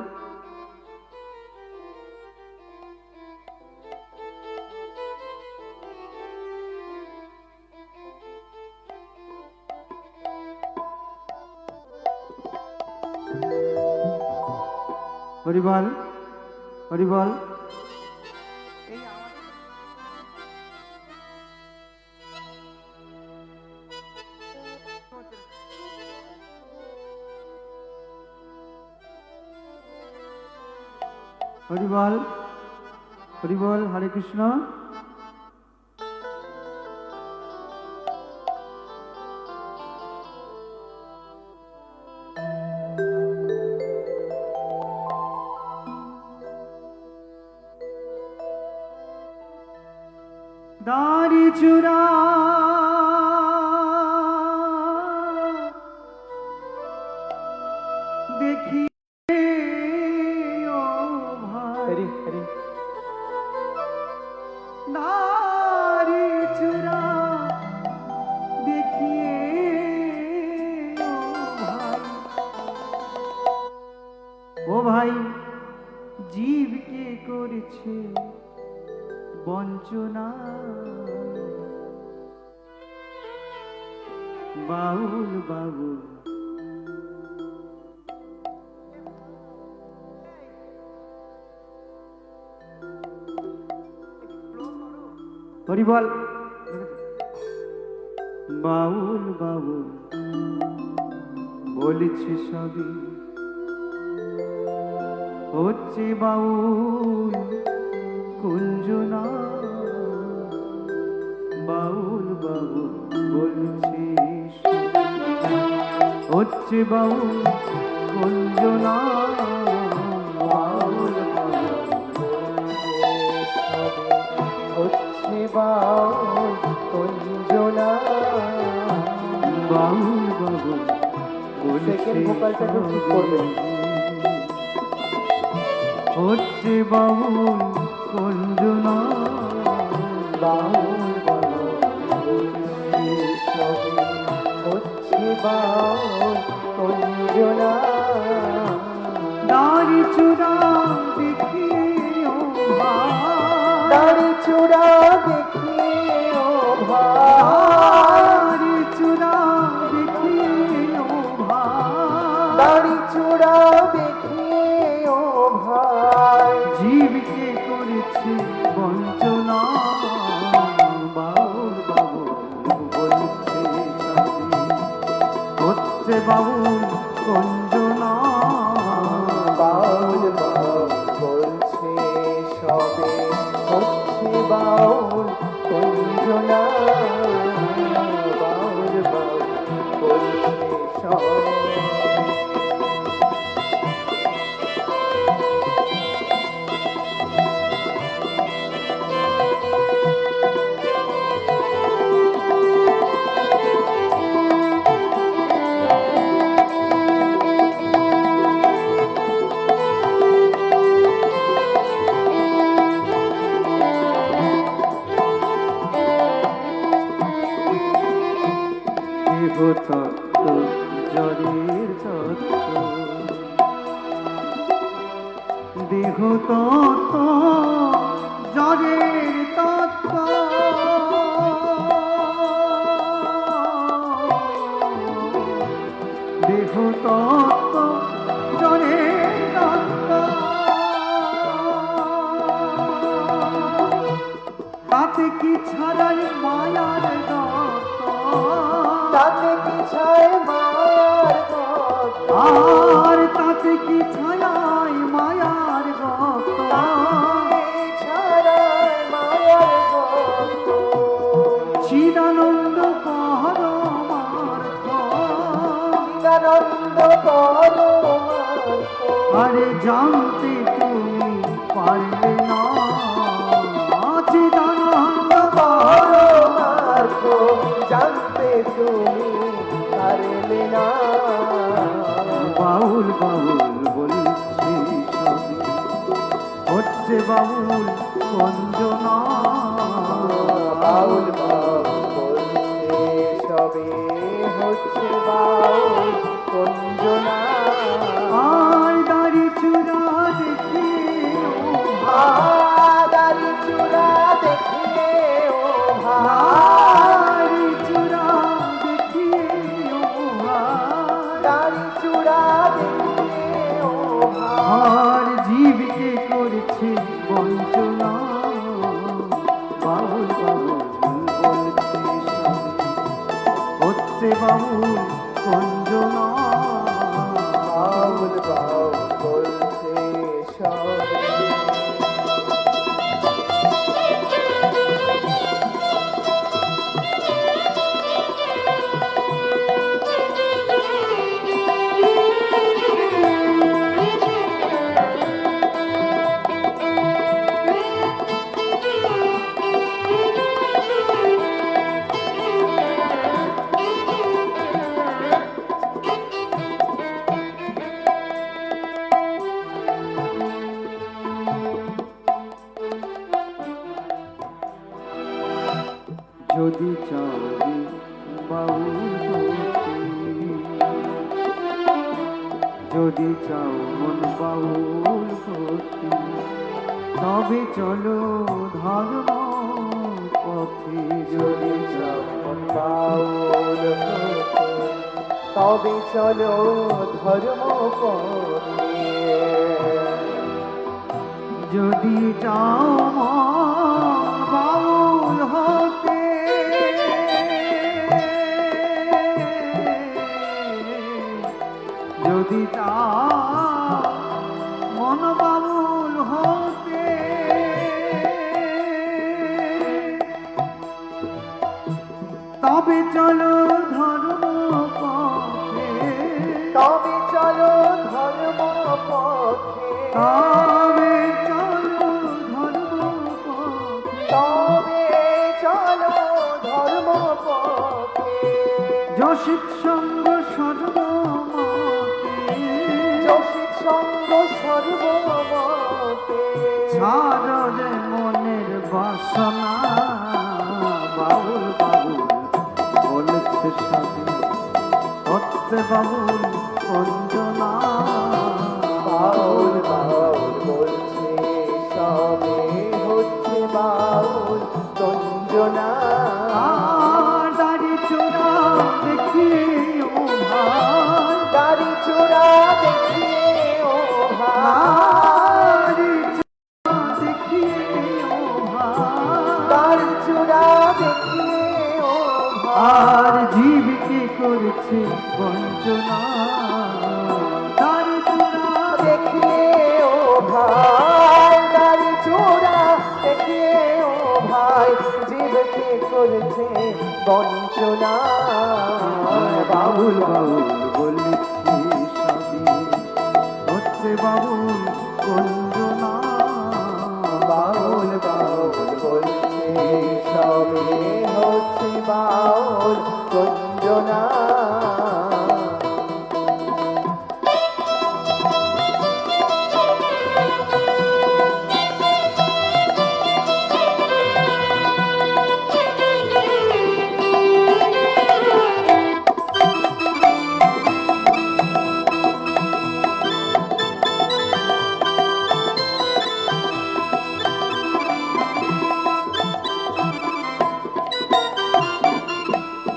হরিবল, হরিবল। হরিবল, হরিবল, হরে কৃষ্ণ। দাড়ি চূড়া দেখি হরি হরি দাড়ি চূড়া দেখিয়ে ও ভাই, জীবকে করেছে বঞ্চনা। বাউল বাবু, হরিবল, বাউল বাবু বলেছে সবই হচ্ছে বাউল কুঞ্জনা। বাউল বাবু বলছে হচ্ছে বাউল কুঞ্জনা। বাউল বাবু হচ্ছে বাউল কুঞ্জনা। বাউল বাবু বলছে সেকেন্ড ভোকালটা একটু ঠিক করবেন। হচ্ছে বাউল কুঞ্জনা। বাউল বাউল বলছে সবে হচ্ছে বাউল কুঞ্জনা। দাড়ি চূড়া দেখিয়ে ও ভাই, দাড়ি চূড়া দেখিয়ে ও ভাই, দাড়ি চূড়া দেখিয়ে ও ভাই, দাড়ি চূড়া দেখিয়ে ও ভাই, জীবকে করেছে বঞ্চনা। বাউল বাবু বলছে সবই হচ্ছে বাউল কুঞ্জনা। বাউল বাউল বলছে সবে হচ্ছে বাউল কুঞ্জনা বাউল বাউল বলছে সবে দেহ তত্ত্ব জড়ের তত্ত্ব, দেহ তত্ত্ব জড়ের তত্ত্ব, দেহ তত্ত্ব জড়ের তত্ত্ব, তাতে কি ছাড়াই মায়ার দত্ত, তাতে কি ছায় মায়ার গত আর তাতে কি ছায়ায় মায়ার গত, ছাড়ায় মায়ার গত চিদানন্দ পরমার্থ, চিদানন্দ পরমার্থ আরে জানতে তুমি পারলে না, চিদানন্দ পরমার্থ জানতে তুমি পারলে না বাউল বাউল বলছে সবে হচ্ছে বাউল কঞ্জনা, বাউল বাউল বলছে সবে হচ্ছে বাউল কুঞ্জনা আর দাড়ি চূড়া দেখিয়ে ও দাড়ি চূড়া দেখিয়ে ও ভাই দাড়ি চূড়া দেখিয়ে ও দাড়ি চূড়া দেখিয়ে ও ভাই আর জীবকে করছে বঞ্চনা, বাউল বাউল বলছে সবে হচ্ছে বাউল কঞ্জনা, বাউল বাউল বলছে সবে যদি চাওনি বাউল হতে, যদি চাও মন বাউল হতে, তবে চলো ধর্ম পথে, যদি চাও মন বাউল হতে, তবে চলো ধর্ম পথে যদি চাও মন বাউল হতে, যদি চাও মন বাউল হতে, তবে চলো ধর্ম পথে, তবে চলো ধর্ম পথে তবে চলো ধর্ম পথে, তবে চলো ধর্ম পথে যশিত সঙ্গ সর্বমতে, যোশিত সঙ্গ সর্বমতে ছাড় রে মনের বাসনা, বাউল বাউল বলছে সবে হচ্ছে বাউল কঞ্জনা, বাউল বাউল বলছে সবে হচ্ছে বাউল কঞ্জনা আর দাড়ি চূড়া দেখিয়ে ও ভাই, দাড়ি চূড়া দেখিয়ে ও ভাই দাড়ি চূড়া দেখিয়ে ও ভাই, দাড়ি চূড়া দেখিয়ে ও ভাই আর জীবকে করছে বঞ্চনা, দাড়ি চূড়া দেখিয়ে ও ভাই দাড়ি চূড়া করেছে বঞ্চনা। বাউল বাউল বলেছি সবই হচ্ছে বাউল কুঞ্জনা। বাউল বাউল বলছে সবে হচ্ছে বাউল কুঞ্জনা।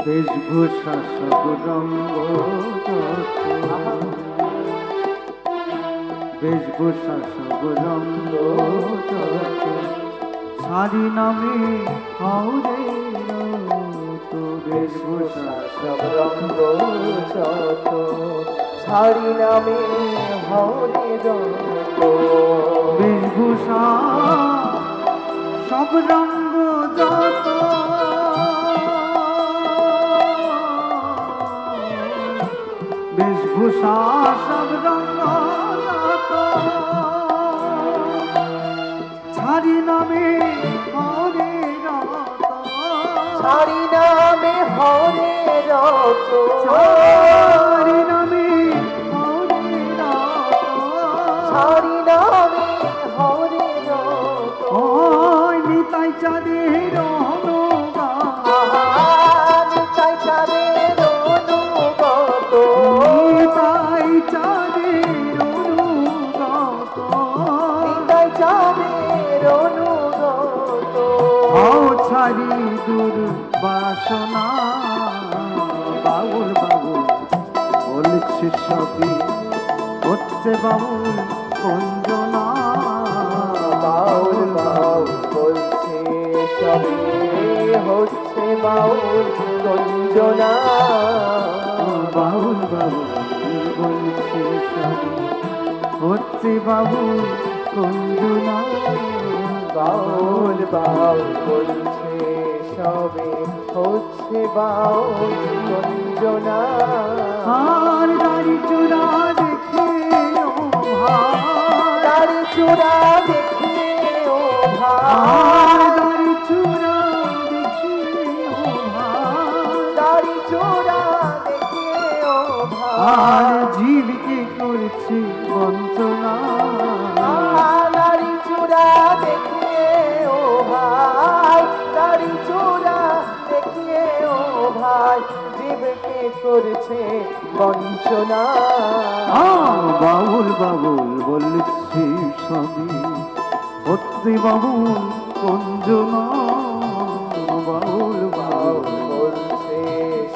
বেশভূষা সব রঙ্গ বেশভূষা সব রঙ্গ শাড়ি নামে হাওরে তো বেশভূষা সব রঙ্গ যত শাড়ি নামে হরে রঙ্গ। বেশভূষা সব রঙ্গ যত বেশভূষা সব রঙ্গ যত ছাড়ি নামে হরে রত শাড়ি নামে হরে রত ছাড়ি নামে হরে রত শাড়ি নামে হরে রত। ওই নিতাই চাঁদের অনুগা নিতাই চাঁদের অনুগত নিতাই চাঁদের অনুগত নিতাই চাঁদের অনুগত। হও ছাড়ি দুর্বাসনা বাউল বাউল বলছি সবই হচ্ছে বাউল কুঞ্জনা। বাউল বাউল বলছে সবে হচ্ছে বাউল কুঞ্জনা। বাউল বাউল বলছি সবই হচ্ছে বাউল কুঞ্জনা। বাউল বাউল বলছে সবে হচ্ছে বাউল কুঞ্জনা। আর দাড়ি চূড়া দেখে ও ভাই দাড়ি চূড়া দেখে ও আর ভাই দাড়ি চূড়া দেখে ও ভাই দাড়ি চূড়া দেখে ও আর ভাই জীবকে করছে বঞ্চনা। দাড়ি চূড়া দেখে ও ভাই দাড়ি চূড়া দেখে ও ভাই জীবকে করছে বঞ্চনা। বাউল বাউল বলছি সবই হচ্ছে বাউল কুঞ্জনা। বাউল বাউল বাউল বলছে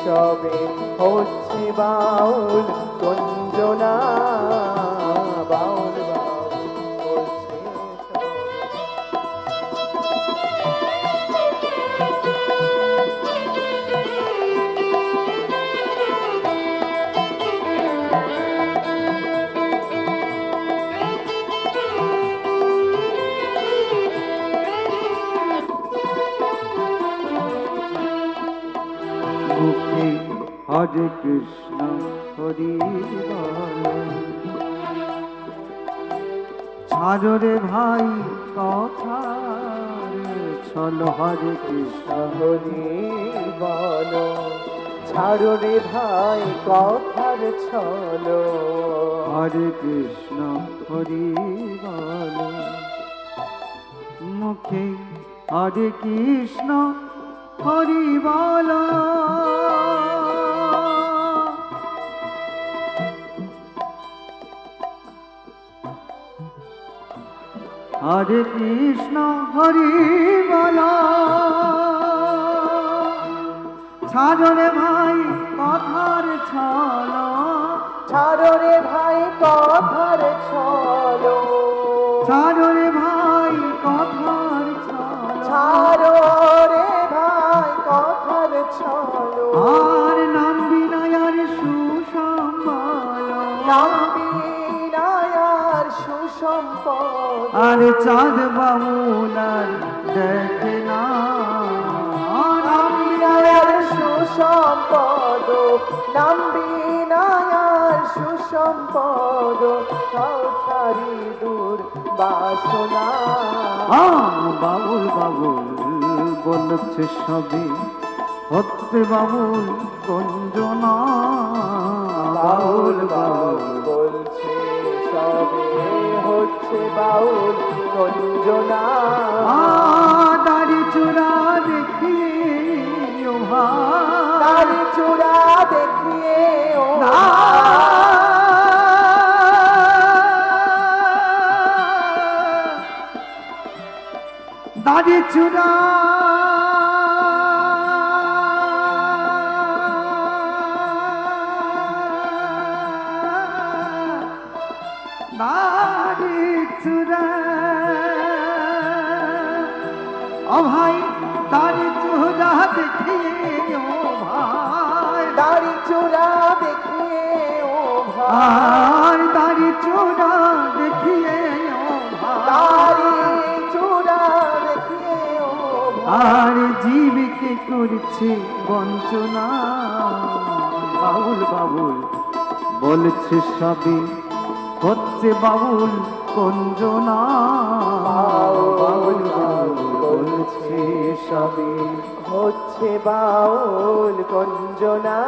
সবে হচ্ছে বাউল কুঞ্জনা। বাউল বাউল বলছে সবে। মুখে হরে কৃষ্ণ হরি বল ছাড়ো রে ভাই কথা ছল হরে কৃষ্ণ হরি বলো ছাড়ো রে ভাই কথার ছলো। হরে কৃষ্ণ হরি বল মুখে হরে কৃষ্ণ হরি বল হরে কৃষ্ণ হরি বল ছাড়ো রে ভাই কথার ছল ছাড়ো রে ভাই কথার ছলো। ছাড়ো রে ভাই কথার ছল ছাড়ো রে ভাই কথার ছলো। আর নাম বিনায়ার সুসম্বল নাম বিনায়ার সুসম্পদ। আর চাঁদ বাবুলার দেখে না আর সম্পদ সব ছাড়ি দূর বাসনা বাবুল বাবুল বলছে সবে হচ্ছে বাবুল গঞ্জনা বাউল বাউল বলছে সবে হচ্ছে বাউল গঞ্জনা দাড়ি চূড়া দেখিয়ে ও ভাই তার চূড়া দেখিয়ে ও দাড়ি চূড়া দাড়ি চূড়া ও ভাই দাড়ি চূড়া দেখিয়ে ও ভাই দাড়ি চূড়া দেখিয়ে ও ভাই আর দাড়ি চূড়া দেখিয়ে ও ভাই দাড়ি চূড়া দেখিয়ে ও ভাই আর জীবিকে করছে বঞ্চনা বাউল বাবুল বলছে সবে হচ্ছে বাউল কঞ্জনা বাউল বাউল বলছে সবে হচ্ছে বাউল গঞ্জনা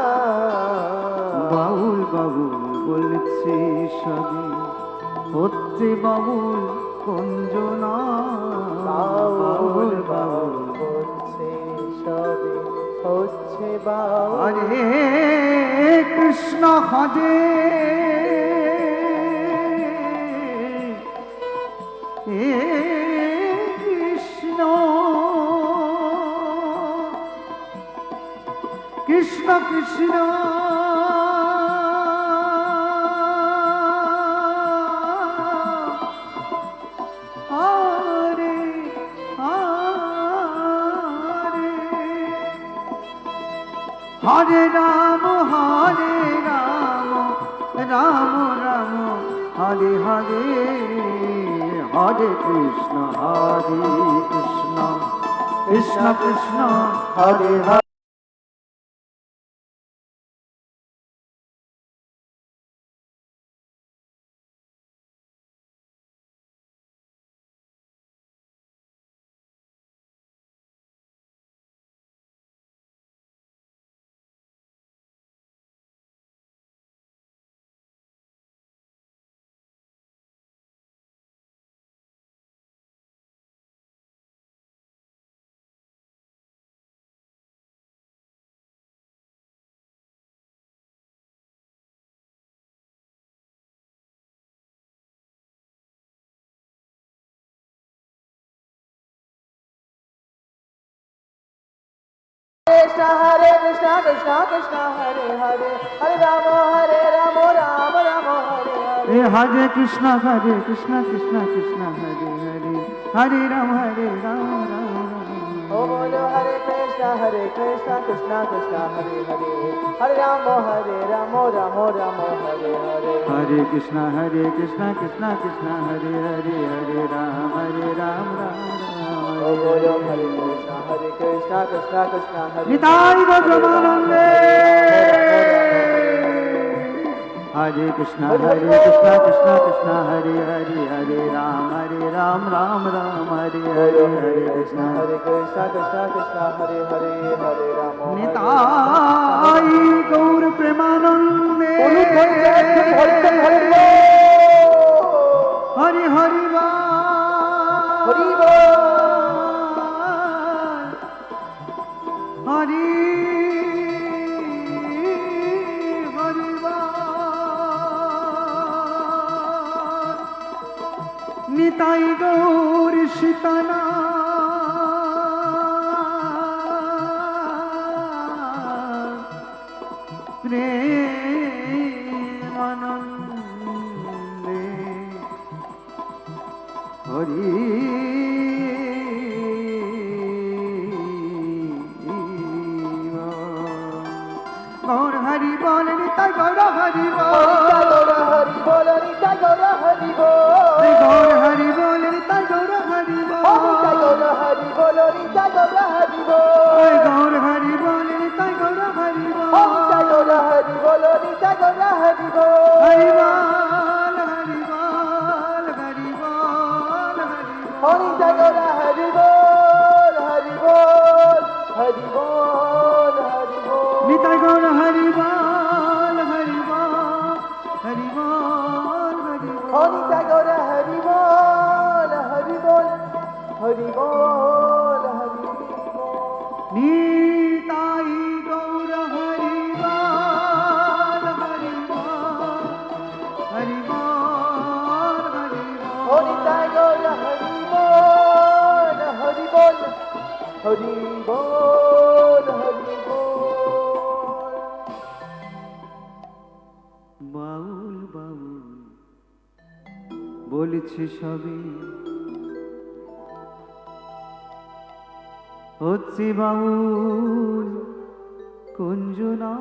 বাউল বাবুল বলছে সবে হচ্ছে বাউল কঞ্জনা বাউল বাউল বলছে সবে হচ্ছে বাউল হরে কৃষ্ণ হরে হে Krishna Krishna Krishna Hare Hare Hare Ram Ram Ram Hare Hare Hare Krishna Krishna Krishna Hare Hare Krishna Hare Krishna Krishna Krishna Hare Hare Hare Rama Rama Rama Hare Hare हरे Krishna Krishna Krishna Krishna Hare Hare Hare Ram Ram Oh bolo Hare Krishna Krishna Krishna Hare Hare Hare Rama Rama Rama Hare Hare हरे Krishna Krishna Krishna Hare Hare Hare Ram Oh bolo Hare Krishna Krishna Krishna Hare Nitai गो ब्रह्मानंदे हरे Krishna Krishna Hare Hare Hare Ram Ram Hare Hare Hare Krishna Krishna Krishna Hare Hare Hare Rama Nitai गौर प्रेमानंदे Hari Hari Hari Hari Hari Nitai गौर सीताना प्रेमानंदे हरि गौर हरि बोल निताई गौर हरि बोल Bol Nita Gaura Hari Bol गौर हरि बोल निताई गौर Hari Nita बोल Gaura Hari Bol Nita Gaura Hari Bol गौर हरि बोल निताई गौर Hari Nita बोल Gaura Hari Bol Nita Nitai Gour Hari বল হরি বল হরি বল হরি বল হরি নিতাই গৌর হরি বল হরি বল হরি বল হরি বল নিতাই গৌর হরি বল হরি বল হরি বল হরি বল নিতাই গৌর হরি বল হরি বল হরি বল হরি বল নিতাই গৌর হরি বল হরি বল হরি বল হরি বল নিতাই গৌর হরি বল হরি বল হরি বল হরি বল বাউল বাউল বলছে সবে হচ্ছে বাউল কুঞ্জনা।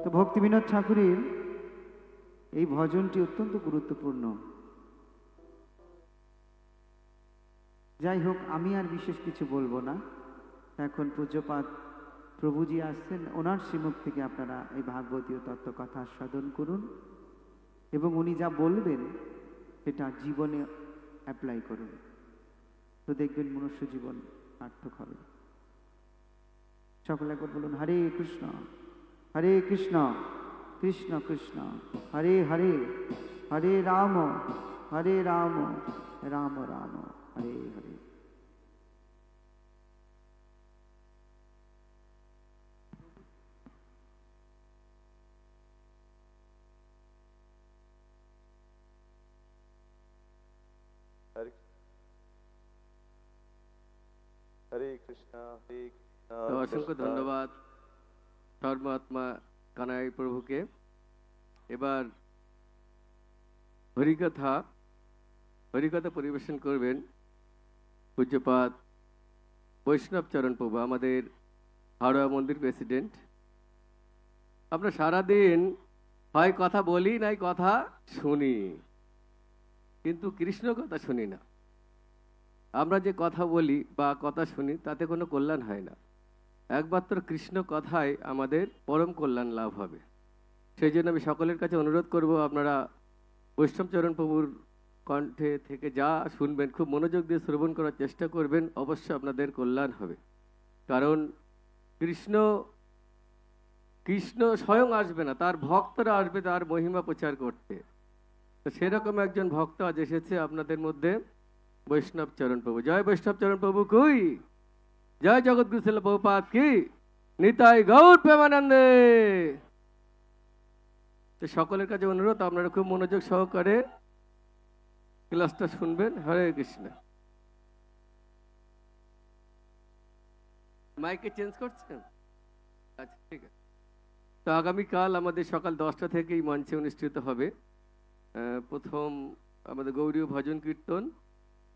তো ভক্তি বিনোদ ঠাকুরের এই ভজনটি অত্যন্ত গুরুত্বপূর্ণ। যাই হোক, আমি আর বিশেষ কিছু বলবো না। এখন পূজ্যপাদ প্রভুজি আসছেন, ওনার শ্রীমুখ থেকে আপনারা এই ভাগবতীয় তত্ত্ব কথা আস্বাদন করুন এবং উনি যা বলবেন সেটা জীবনে অ্যাপ্লাই করুন, তো দেখবেন মনুষ্য জীবন সার্থক হবে। সকলে একবার বলুন হরে কৃষ্ণ কৃষ্ণ কৃষ্ণ হরে হরে, হরে রাম রাম রাম হরে হরে। হরে কৃষ্ণ হরে কৃষ্ণ তো অসংখ্য ধন্যবাদ ধর্মাত্মা কানাই প্রভুকে। এবার হরিকথা পরিবেশন করবেন পূজ্যপাদ বৈষ্ণব চরণ প্রভু, আমাদের হাওড়া মন্দির প্রেসিডেন্ট। আমরা সারাদিন হয় কথা বলি নাই কথা শুনি, কিন্তু কৃষ্ণ কথা শুনি না। আমরা যে কথা বলি বা কথা শুনি তাতে কোনো কল্যাণ হয় না, একমাত্র কৃষ্ণ কথায় আমাদের পরম কল্যাণ লাভ হবে। সেই জন্য আমি সকলের কাছে অনুরোধ করব, আপনারা বৈষ্ণবচরণ প্রভুর কণ্ঠে থেকে যা শুনবেন খুব মনোযোগ দিয়ে শ্রবণ করার চেষ্টা করবেন, অবশ্যই আপনাদের কল্যাণ হবে। কারণ কৃষ্ণ স্বয়ং আসবে না, তার ভক্তরা আসবে তার মহিমা প্রচার করতে। তো সেরকম একজন ভক্ত আজ এসেছে আপনাদের মধ্যে, বৈষ্ণব চরণ প্রভু। জয় বৈষ্ণব চরণ প্রভু কই, জয় জগৎগুরু শিল প্রভুপাদ কি, নিতাই গৌর প্রেমানন্দে। তো সকলের কাছে অনুরোধ, আপনারা খুব মনোযোগ সহকারে ক্লাসটা শুনবেন। হরে কৃষ্ণ। মাইকে চেঞ্জ করছেন? আচ্ছা, ঠিক আছে। তো আগামীকাল আমাদের সকাল 10টা থেকে এই মঞ্চে অনুষ্ঠিত হবে প্রথম আমাদের গৌরীয় ভজন কীর্তন,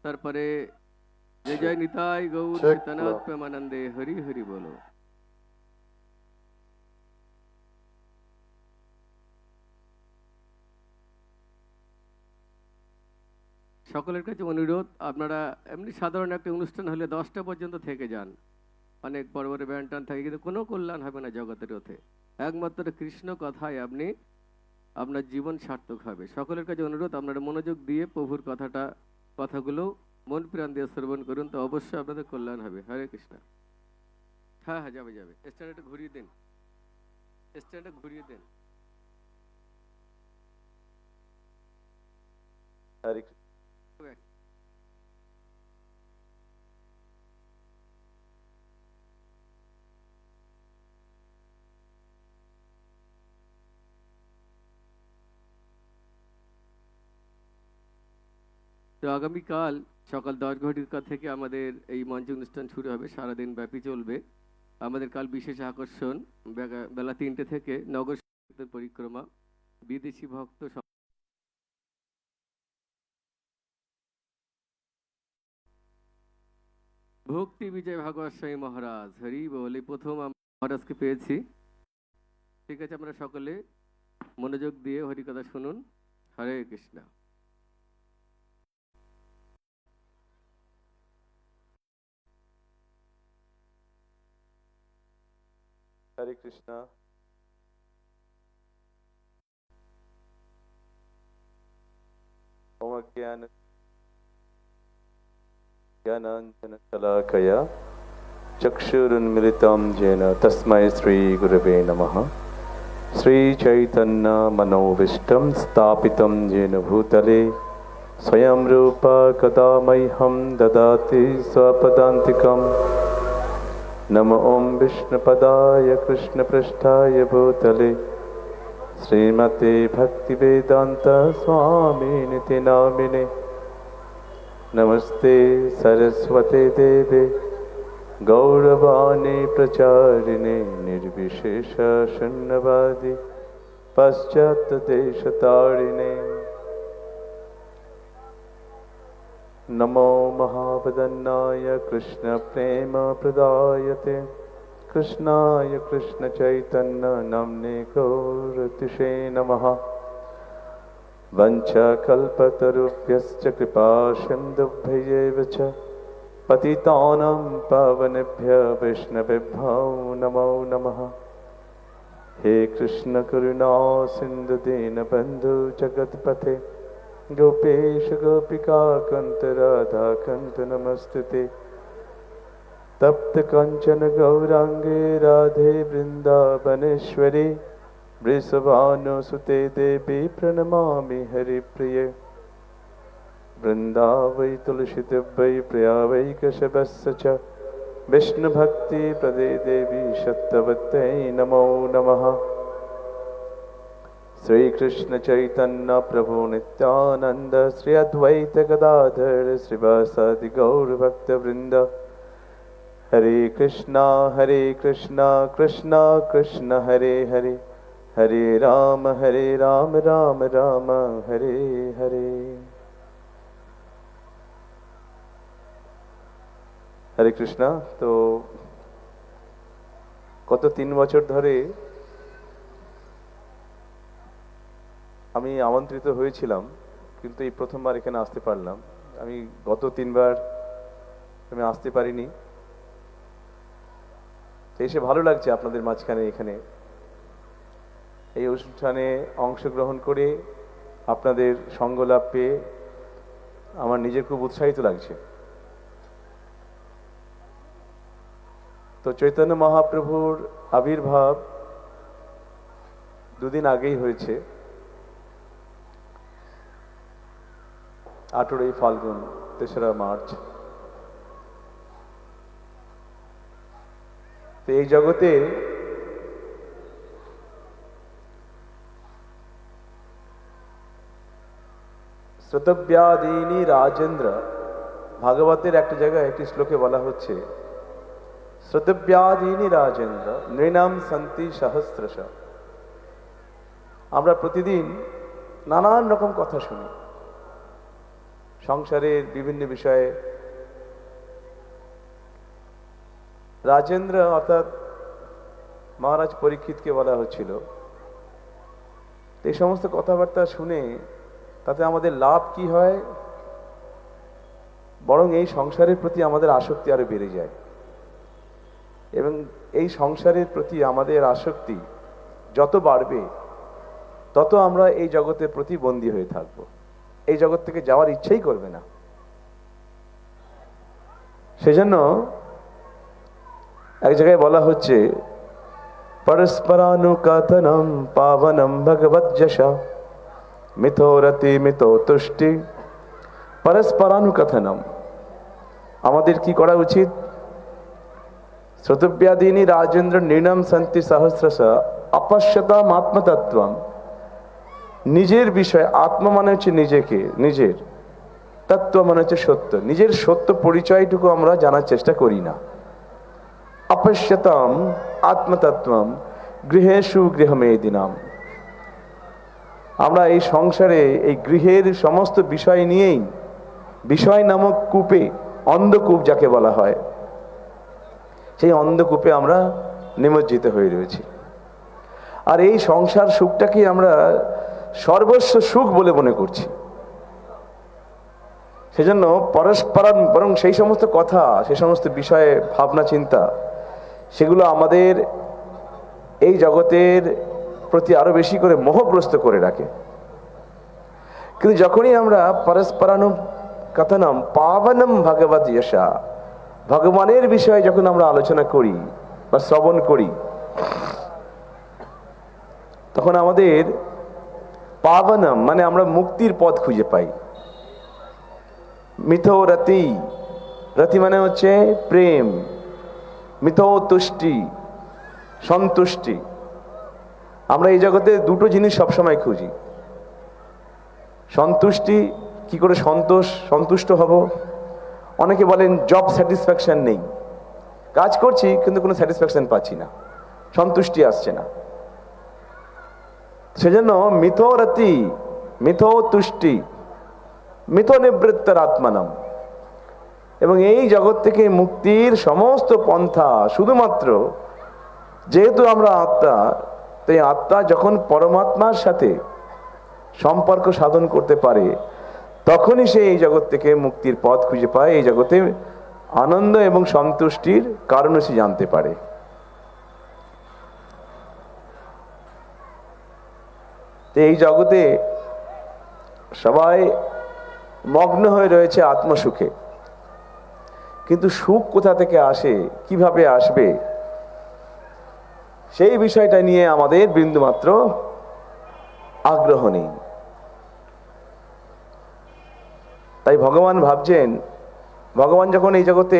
তারপরে জয় জয় নিতাই গৌর নিত্যানন্দ প্রেমানন্দে হরি হরি বলো। সকলের কাছে অনুরোধ, আপনারা এমনি সাধারণ একটা অনুষ্ঠান হলে 10টা পর্যন্ত থেকে যান। অনেক বড় বড় ব্যান্ড টান থাকে, কিন্তু কোনো কল্যাণ হবে না জগতের রথে। একমাত্র কৃষ্ণ কথায় আপনি আপনার জীবন সার্থক হবে। সকলের কাছে অনুরোধ, আপনারা মনোযোগ দিয়ে প্রভুর কথাগুলো মন প্রাণ দিয়ে শ্রবণ করুন, তো অবশ্যই আপনাদের কল্যাণ হবে। হরে কৃষ্ণ। হ্যাঁ হ্যাঁ, যাবে যাবে। স্ট্যান্ডটা ঘুরিয়ে দিন, স্ট্যান্ডটা ঘুরিয়ে দিন। হরে তো আগামীকাল সকাল 10 ঘটিকা থেকে আমাদের এই মঞ্চ অনুষ্ঠান শুরু হবে, সারাদিন ব্যাপী চলবে। আমাদের কাল বিশেষ আকর্ষণ বেলা 3টে থেকে নগর পরিক্রমা, বিদেশি ভক্ত ভক্তি বিজয় ভাগবত স্বামী মহারাজ হরি বলে প্রথম মহারাজকে পেয়েছি। ঠিক আছে, আমরা সকলে মনোযোগ দিয়ে হরিকথা শুনুন। হরে Krishna. Hare Krishna. Om Jnananjana-Shalakaya Chakshurunmilitam Jena Tasmai Sri Gurave Namaha. Sri Chaitanya Manovishtam Stapitam Jena Bhutale Swayam Rupa Kadamaiham Dadati Swapadantikam. Namo Om Vishnupadaya Krishna Prasthaya Bhutale Srimate Bhaktivedanta Swami Niti Namine. Namaste Saraswate Deve Gauravani Pracharine Nirvishesha Shunnavadi Paschat Deshatarine. Namo Mahavadannaya Krishna Prema Pradayate Krishnaya Krishna Chaitanya Namne Gauratishe Namaha. Vancha kalpatarubhyascha kripa sindubhyayevacha patitanam pavanebhya Vaishnavebhyo namo namaha. He Krishna Karuna Sindhu Dina Bandhu Jagatpate Gopesha Gopika Kanta Radha Kanta Namastute Tapta Kanchana Gaurange Radhe Vrindavaneshwari Vrisavano Sute Devi Pranamami Hari Priye Vrindavai Tulsi Devai Priyavai Kashabassacha Vishnu Bhakti Prade Devi Shattavatai Namo Namaha. Sri Krishna Chaitanya Prabhu Nityananda Sri Advaita Gadadhar Srivasadi Gaur Bhakta Vrinda. Hare Krishna Krishna Krishna Hare Hare Hare Rama Rama Rama Hare Hare. হরে কৃষ্ণ। তো গত 3 বছর ধরে আমি আমন্ত্রিত হয়েছিলাম, কিন্তু এই প্রথমবার এখানে আসতে পারলাম। আমি গত 3 বার আমি আসতে পারিনি। এসে ভালো লাগছে আপনাদের মাঝখানে এখানে এই অনুষ্ঠানে অংশগ্রহণ করে আপনাদের সঙ্গ লাভ পেয়ে আমার নিজের খুব উৎসাহিত লাগছে। তো চৈতন্য মহাপ্রভুর আবির্ভাব 2 দিন আগেই হয়েছে, 18 ফাল্গুন 3রা মার্চ। তো এই জগতে শ্রোতব্যাদীনি রাজেন্দ্র, ভাগবতের একটা জায়গায় একটি শ্লোকে বলা হচ্ছে শ্রোতব্যাদীনি রাজেন্দ্র নৃণাম সন্তি সহস্রশ। আমরা প্রতিদিন নানান রকম কথা শুনি সংসারের বিভিন্ন বিষয়ে। রাজেন্দ্র অর্থাৎ মহারাজ পরীক্ষিতকে বলা হচ্ছিল। এই সমস্ত কথাবার্তা শুনে তাতে আমাদের লাভ কি হয়? বরং এই সংসারের প্রতি আমাদের আসক্তি আরো বেড়ে যায়, এবং এই সংসারের প্রতি আমাদের আসক্তি যত বাড়বে তত আমরা এই জগতের প্রতি বন্দী হয়ে থাকব, এই জগৎ থেকে যাওয়ার ইচ্ছাই করবে না। সেজন্য এক জায়গায় বলা হচ্ছে পরস্পরানুকাতনম পাবনম ভগবত যশা মিথোরতি মিথো তুষ্টি। পরস্পরানুকথনম, আমাদের কি করা উচিত? শ্রোতব্যাদীনি রাজেন্দ্র নৃণাম সন্তি সহস্রশ অপশ্যতাম আত্মতত্ত্বম। নিজের বিষয়, আত্মা মানে হচ্ছে নিজেকে, নিজের তত্ত্ব মানে হচ্ছে সত্য। নিজের সত্য পরিচয়টুকু আমরা জানার চেষ্টা করি না। অপশ্যতাম আত্মতত্ত্বম গৃহেষু গৃহমেদিনাম। আমরা এই সংসারে এই গৃহের সমস্ত বিষয় নিয়েই, বিষয় নামক কূপে, অন্ধকূপ যাকে বলা হয়, সেই অন্ধকূপে আমরা নিমজ্জিত হয়ে রয়েছি। আর এই সংসার সুখটাকে আমরা সর্বস্ব সুখ বলে মনে করছি। সেজন্য পরস্পর, বরং সেই সমস্ত কথা, সেই সমস্ত বিষয়ে ভাবনা চিন্তা, সেগুলো আমাদের এই জগতের প্রতি আরো বেশি করে মোহগ্রস্ত করে রাখে। কিন্তু যখনই আমরা পরস্পরানুম কথনম পাবনম ভগবত যশা, ভগবানের বিষয়ে যখন আমরা আলোচনা করি বা শ্রবণ করি, তখন আমাদের পাবনম মানে আমরা মুক্তির পথ খুঁজে পাই। মিথো রতি, রতি মানে হচ্ছে প্রেম, মিথো তুষ্টি সন্তুষ্টি। আমরা এই জগতে দুটো জিনিস সবসময় খুঁজি। সন্তুষ্টি, কি করে সন্তুষ্ট হব? অনেকে বলেন জব স্যাটিসফ্যাকশন নেই, কাজ করছি কিন্তু কোনো স্যাটিসফ্যাকশন পাচ্ছি না, সন্তুষ্টি আসছে না। সেজন্য মিথো রতি, মিথো তুষ্টি, মিথো নিবৃত্তর আত্মানম। এবং এই জগৎ থেকে মুক্তির সমস্ত পন্থা শুধুমাত্র, যেহেতু আমরা আত্মা, তাই আত্মা যখন পরমাত্মার সাথে সম্পর্ক সাধন করতে পারে, তখনই সে এই জগৎ থেকে মুক্তির পথ খুঁজে পায়, এই জগতে আনন্দ এবং সন্তুষ্টির কারণও সে জানতে পারে। তো এই জগতে সবাই মগ্ন হয়ে রয়েছে আত্মসুখে, কিন্তু সুখ কোথা থেকে আসে, কিভাবে আসবে, সেই বিষয়টা নিয়ে আমাদের বিন্দুমাত্র আগ্রহ নেই। তাই ভগবান ভাবছেন, ভগবান যখন এই জগতে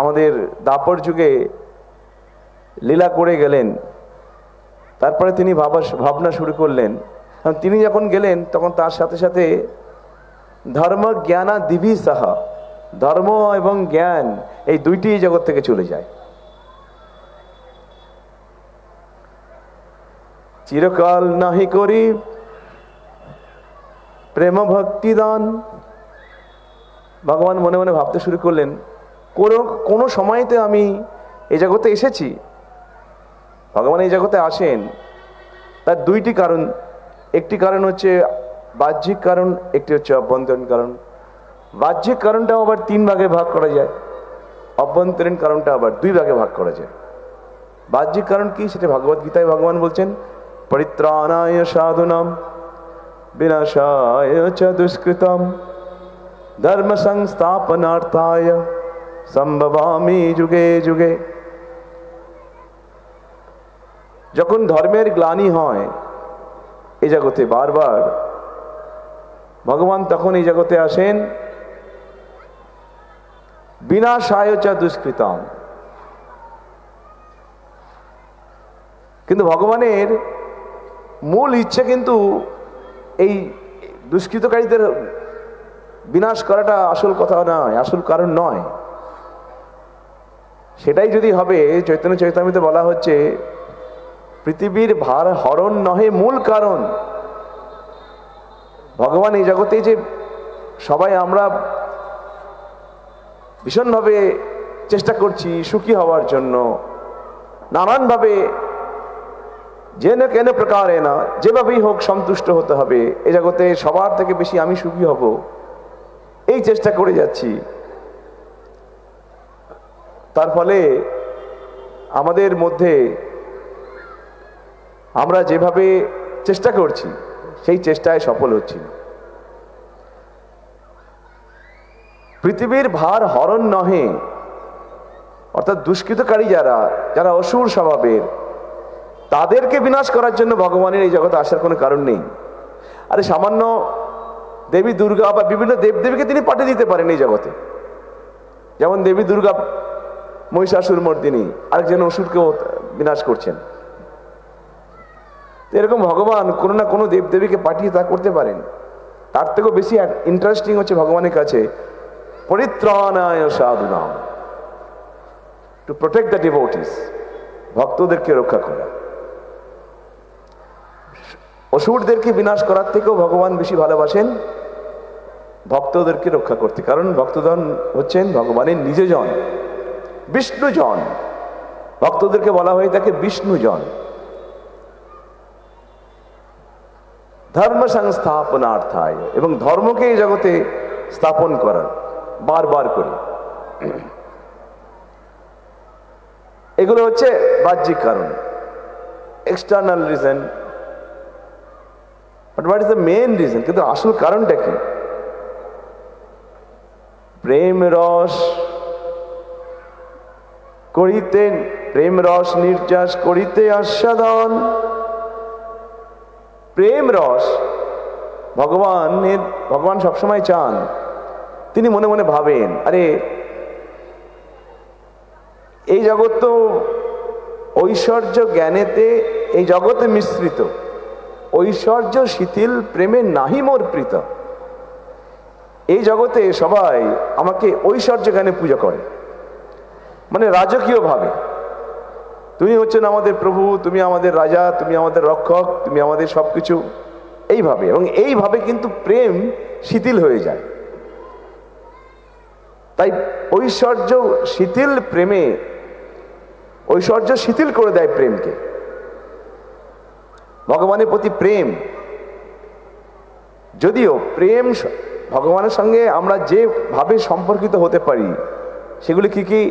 আমাদের দাপর যুগে লীলা করে গেলেন, তারপরে তিনি ভাবনা শুরু করলেন। তিনি যখন গেলেন তখন তার সাথে সাথে ধর্ম জ্ঞানা দিবি সাহা, ধর্ম এবং জ্ঞান এই দুইটি এই জগৎ থেকে চলে যায়। চিরকাল নাহি করি প্রেম ভক্তি দান। ভগবান মনে মনে ভাবতে শুরু করলেন, কোনো সময়তে আমি এই জগতে এসেছি। ভগবান এই জগতে আসেন তার দুইটি কারণ, একটি কারণ হচ্ছে বাহ্যিক কারণ, একটি হচ্ছে অভ্যন্তরীণ কারণ। বাহ্যিক কারণটাও আবার 3 ভাগে ভাগ করা যায়, অভ্যন্তরীণ কারণটা আবার 2 ভাগে ভাগ করা যায়। বাহ্যিক কারণ কি, সেটা ভগবত গীতায় ভগবান বলছেন, পরিত্রাণায় সাধুনাম বিনাশায় চ দুষ্কৃতম ধর্ম সংস্থাপনার্থায় সম্ভবামি যুগে যুগে। যখন ধর্মের গ্লানি হয় এই জগতে বারবার, ভগবান তখন এই জগতে আসেন বিনাশায় চ দুষ্কৃতম। কিন্তু ভগবানের মূল ইচ্ছে কিন্তু এই দুষ্কৃতকারীদের বিনাশ করাটা আসল কথা নয়, আসল কারণ নয়। সেটাই যদি হবে, চৈতন্য চৈতামৃতে বলা হচ্ছে পৃথিবীর ভার হরণ নহে মূল কারণ। ভগবান এই জগতে যে সবাই আমরা ভীষণভাবে চেষ্টা করছি সুখী হওয়ার জন্য, নানানভাবে যেন কেন প্রকারে না, যেভাবেই হোক সন্তুষ্ট হতে হবে, এ জগতে সবার থেকে বেশি আমি সুখী হব, এই চেষ্টা করে যাচ্ছি। তার ফলে আমাদের মধ্যে আমরা যেভাবে চেষ্টা করছি সেই চেষ্টায় সফল হচ্ছি না। পৃথিবীর ভার হরণ নহে, অর্থাৎ দুষ্কৃতকারী যারা অসুর স্বভাবের, তাদেরকে বিনাশ করার জন্য ভগবানের এই জগতে আসার কোনো কারণ নেই। আরে সামান্য দেবী দুর্গা বা বিভিন্ন দেবদেবীকে তিনি পাঠিয়ে দিতে পারেন এই জগতে। যেমন দেবী দুর্গা মহিষাসুর মর্দিনী, আরেকজন অসুরকেও বিনাশ করছেন। এরকম ভগবান কোনো না কোনো দেবদেবীকে পাঠিয়ে তা করতে পারেন। তার থেকেও বেশি ইন্টারেস্টিং হচ্ছে ভগবানের কাছে পরিত্রাণায় সাধুনাম, টু প্রোটেক্ট দ্য ডিভোটিস, ভক্তদেরকে রক্ষা করা। অসুরদেরকে বিনাশ করার থেকেও ভগবান বেশি ভালোবাসেন ভক্তদেরকে রক্ষা করতে, কারণ ভক্তজন হচ্ছেন ভগবানের নিজজন, বিষ্ণুজন। ভক্তদেরকে বলা হয়ে থাকে বিষ্ণুজন। ধর্ম সংস্থাপনার্থায়, এবং ধর্মকে এই জগতে স্থাপন করার বারবার করে। এগুলো হচ্ছে বাহ্যিক কারণ, external reason. But what is the main reason? কিন্তু আসল কারণটা কি? প্রেম রস করিতে, প্রেম রস নির্যাস করিতে আস্বাদন। প্রেম রস ভগবান সবসময় চান। তিনি মনে মনে ভাবেন, আরে এই জগৎ তো ঐশ্বর্য জ্ঞানেতে, এই জগতে মিশ্রিত, ঐশ্বর্য শিথিল প্রেমে নাহি মোর প্রীত। এই জগতে সবাই আমাকে ঐশ্বর্য জ্ঞানে পূজা করে, মানে রাজকীয় ভাবে। তুমি হচ্ছেন আমাদের প্রভু, তুমি আমাদের রাজা, তুমি আমাদের রক্ষক, তুমি আমাদের সবকিছু, এইভাবে। এবং এইভাবে কিন্তু প্রেম শিথিল হয়ে যায়। তাই ঐশ্বর্য শিথিল প্রেমে, ঐশ্বর্য শিথিল করে দেয় প্রেমকে। ভগবানের প্রতি প্রেম, যদিও প্রেম ভগবানের সঙ্গে আমরা যেভাবে সম্পর্কিত হতে পারি, সেগুলি কি কি?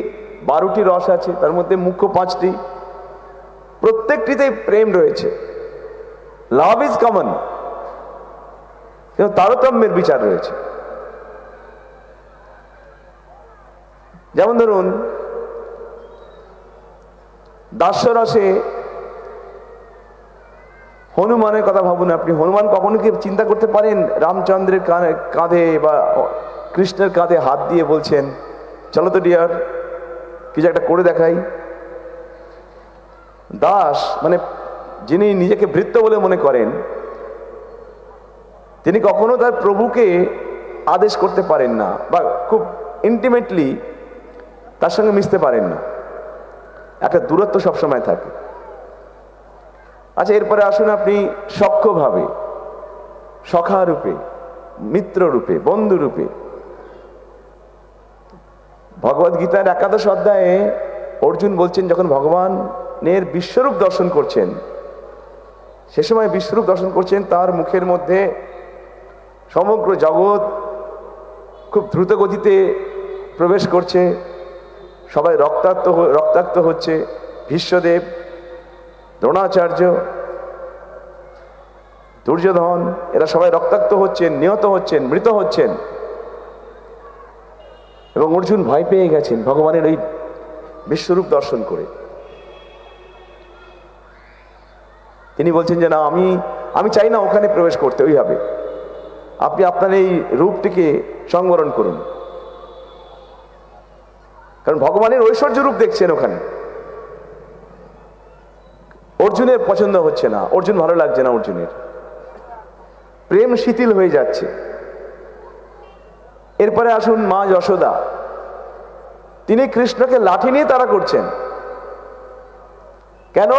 12টি রস আছে, তার মধ্যে মুখ্য 5টি। প্রত্যেকটিতেই প্রেম রয়েছে। লাভ ইজ কমন, কিন্তু তারতম্যের বিচার রয়েছে। যেমন ধরুন দাস্যরসে হনুমানের কথা ভাবুন আপনি। হনুমান কখনো কি চিন্তা করতে পারেন রামচন্দ্রের কাঁধে বা কৃষ্ণের কাঁধে হাত দিয়ে বলছেন, চলো তো ডিয়ার, কিছু একটা করে দেখাই? দাস মানে যিনি নিজেকে ভৃত্য বলে মনে করেন, তিনি কখনো তার প্রভুকে আদেশ করতে পারেন না, বা খুব ইন্টিমেটলি তার সঙ্গে মিশতে পারেন না। একটা দূরত্ব সবসময় থাকে। আচ্ছা, এরপরে আসুন আপনি সখ্যভাবে, সখা রূপে, মিত্র রূপে, বন্ধু রূপে। ভগবদ গীতার 11 অধ্যায়ে অর্জুন বলছেন, যখন ভগবানের বিশ্বরূপ দর্শন করছেন, সে সময় বিশ্বরূপ দর্শন করছেন, তার মুখের মধ্যে সমগ্র জগৎ খুব দ্রুত গতিতে প্রবেশ করছে, সবাই রক্তাক্ত হচ্ছে। ভীষ্মদেব, দ্রোণাচার্য, দুর্যোধন, এরা সবাই রক্তাক্ত হচ্ছেন, নিহত হচ্ছেন, মৃত হচ্ছেন। এবং অর্জুন ভয় পেয়ে গেছেন ভগবানের ওই বিশ্বরূপ দর্শন করে। তিনি বলছেন যে না, আমি চাই না ওখানে প্রবেশ করতে ওইভাবে। আপনি আপনার এই রূপটিকে সংবরণ করুন। কারণ ভগবানের ঐশ্বর্য রূপ দেখছেন ওখানে। অর্জুনের পছন্দ হচ্ছে না, অর্জুন ভালো লাগছে না, অর্জুনের প্রেম শিথিল হয়ে যাচ্ছে। এরপরে আসুন মা যশোদা, তিনি কৃষ্ণকে লাঠি নিয়ে তাড়া করছেন। কেন?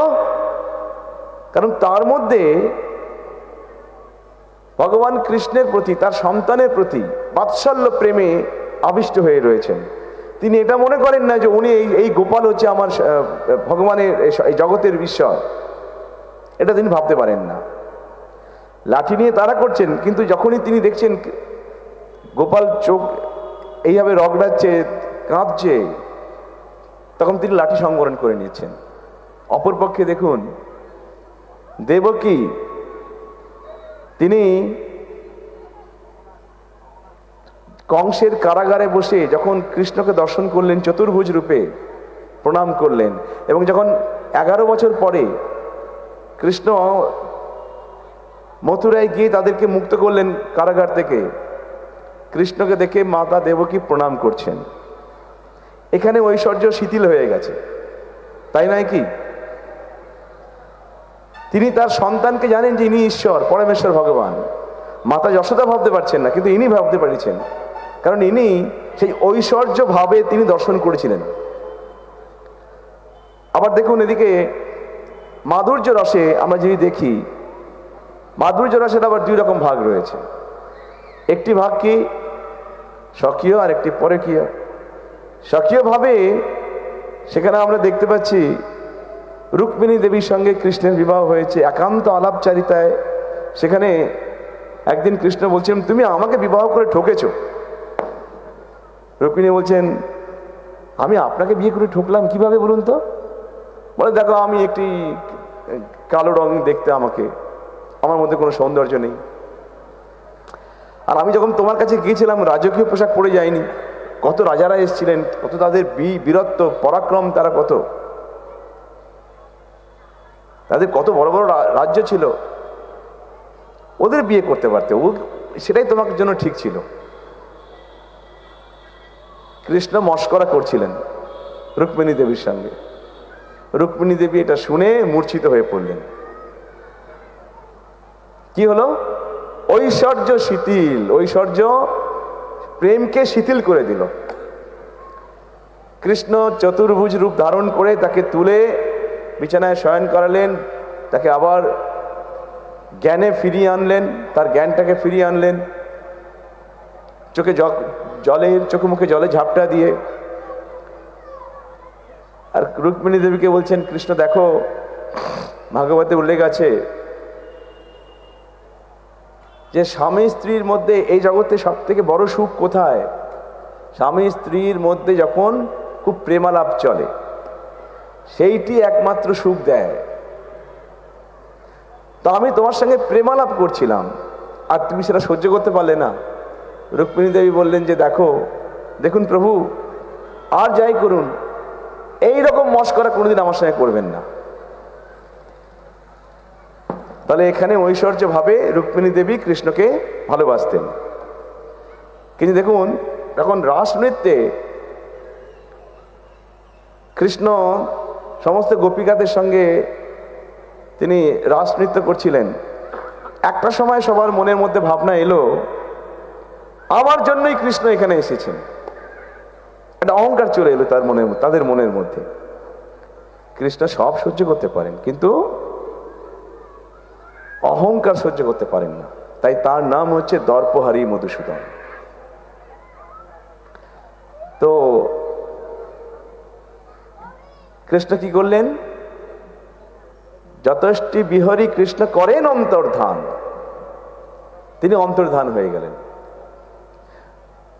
কারণ তার মধ্যে ভগবান কৃষ্ণের প্রতি, তার সন্তানের প্রতি বাৎসল্য প্রেমে আবিষ্ট হয়ে রয়েছেন। তিনি এটা মনে করেন না যে উনি এই গোপাল হচ্ছে আমার ভগবানের এই জগতের ঈশ্বর, এটা তিনি ভাবতে পারেন না। লাঠি নিয়ে তাড়া করছেন, কিন্তু যখনই তিনি দেখছেন গোপাল চোখ এইভাবে রগড়াচ্ছে, কাঁদছে, তখন তিনি লাঠি সংবরণ করে নিয়েছেন। অপরপক্ষে দেখুন দেবকী, তিনি কংসের কারাগারে বসে যখন কৃষ্ণকে দর্শন করলেন, চতুর্ভুজ রূপে প্রণাম করলেন, এবং যখন 11 বছর পরে কৃষ্ণ মথুরায় গিয়ে তাদেরকে মুক্ত করলেন কারাগার থেকে, কৃষ্ণকে দেখে মাতা দেবকী প্রণাম করছেন। এখানে ঐশ্বর্য শিথিল হয়ে গেছে, তাই নয় কি? তিনি তার সন্তানকে জানেন যে ইনি ঈশ্বর, পরমেশ্বর ভগবান। মাতা যশোদা ভাবতে পারছেন না, কিন্তু ইনি ভাবতে পারছেন, কারণ ইনি সেই ঐশ্বর্য ভাবে তিনি দর্শন করেছিলেন। আবার দেখুন এদিকে মাধুর্য রসে আমরা যদি দেখি, মাধুর্য রসের আবার 2 রকম ভাগ রয়েছে। একটি ভাগ কি স্বকীয়, আর একটি পরকীয়। স্বকীয় ভাবে সেখানে আমরা দেখতে পাচ্ছি রুক্মিণী দেবীর সঙ্গে কৃষ্ণের বিবাহ হয়েছে একান্ত আলাপচারিতায়। সেখানে একদিন কৃষ্ণ বলছেন, তুমি আমাকে বিবাহ করে ঠকেছ। রুক্মিণী বলছেন, আমি আপনাকে বিয়ে করে ঠকলাম কিভাবে বলুন তো? বলে দেখো আমি একটি কালো রং দেখতে, আমাকে, আমার মধ্যে কোনো সৌন্দর্য নেই। আর আমি যখন তোমার কাছে গিয়েছিলাম রাজকীয় পোশাক পরে যাইনি, কত রাজারা এসেছিলেন, কত তাদের বীরত্ব পরাক্রম, তারা কত, তাদের কত বড় বড় রাজ্য ছিল, ওদের বিয়ে করতে পারতে, ও সেটাই তোমার জন্য ঠিক ছিল। কৃষ্ণ মস্করা করছিলেন রুক্মিণী দেবীর সঙ্গে। রুক্মিণী দেবী এটা শুনে মূর্ছিত হয়ে পড়লেন। কি হলো? ঐশ্বর্য শিথিল, ঐশ্বর্য প্রেমকে শিথিল করে দিল। কৃষ্ণ চতুর্ভুজ রূপ ধারণ করে তাকে তুলে বিছানায় শয়ন করালেন, তাকে আবার জ্ঞানে ফিরিয়ে আনলেন, তার জ্ঞানটাকে ফিরিয়ে আনলেন, চোখে মুখে জলে ঝাপটা দিয়ে। আর রুক্মিণী দেবীকে বলছেন, কৃষ্ণ দেখো, ভাগবতে উল্লেখ আছে যে স্বামী স্ত্রীর মধ্যে এই জগতে সব থেকে বড় সুখ কোথায়? স্বামী স্ত্রীর মধ্যে যখন খুব প্রেমালাপ চলে, সেইটি একমাত্র সুখ দেয়। তো আমি তোমার সঙ্গে প্রেমালাপ করছিলাম, আর তুমি সেটা সহ্য করতে পারলে না। রুক্মিণী দেবী বললেন যে দেখুন প্রভু, আর যাই করুন, এইরকম মস্করা কোনোদিন আমার সঙ্গে করবেন না। তাহলে এখানে ঐশ্বর্য ভাবে রুক্মিণী দেবী কৃষ্ণকে ভালোবাসতেন। কিন্তু দেখুন, এখন রাস নৃত্যে কৃষ্ণ সমস্ত গোপিকাদের সঙ্গে তিনি রাস নৃত্য করছিলেন। একটা সময় সবার মনের মধ্যে ভাবনা এলো, আমার জন্যই কৃষ্ণ এখানে এসেছেন। একটা অহংকার চলে এলো তাদের মনের মধ্যে। কৃষ্ণ সব সহ্য করতে পারেন, কিন্তু অহংকার সহ্য করতে পারেন না। তাই তার নাম হচ্ছে দর্পহারী মধুসূদন। তো কৃষ্ণ কি করলেন? যতষ্টি বিহরি কৃষ্ণ করেন অন্তর্ধান, তিনি অন্তর্ধান হয়ে গেলেন।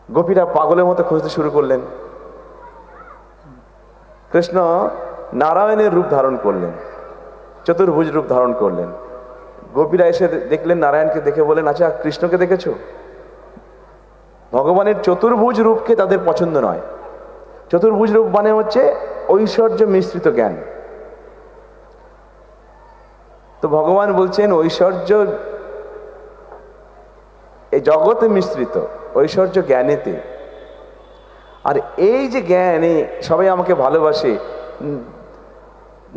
গোপীরা পাগলের মতো খুঁজতে শুরু করলেন। কৃষ্ণ নারায়ণের রূপ ধারণ করলেন, চতুর্ভুজ রূপ ধারণ করলেন। গোপীরা এসে দেখলেন নারায়ণকে, দেখে বলেন, আচ্ছা কৃষ্ণকে দেখেছো? ভগবানের চতুর্ভুজ রূপকে তাদের পছন্দ নয়। চতুর্ভুজ রূপ মানে হচ্ছে ঐশ্বর্য মিশ্রিত জ্ঞান। তো ভগবান বলছেন ঐশ্বর্য এই জগতে মিশ্রিত, ঐশ্বর্য জ্ঞানেতে। আর এই যে জ্ঞানে সবাই আমাকে ভালোবাসে,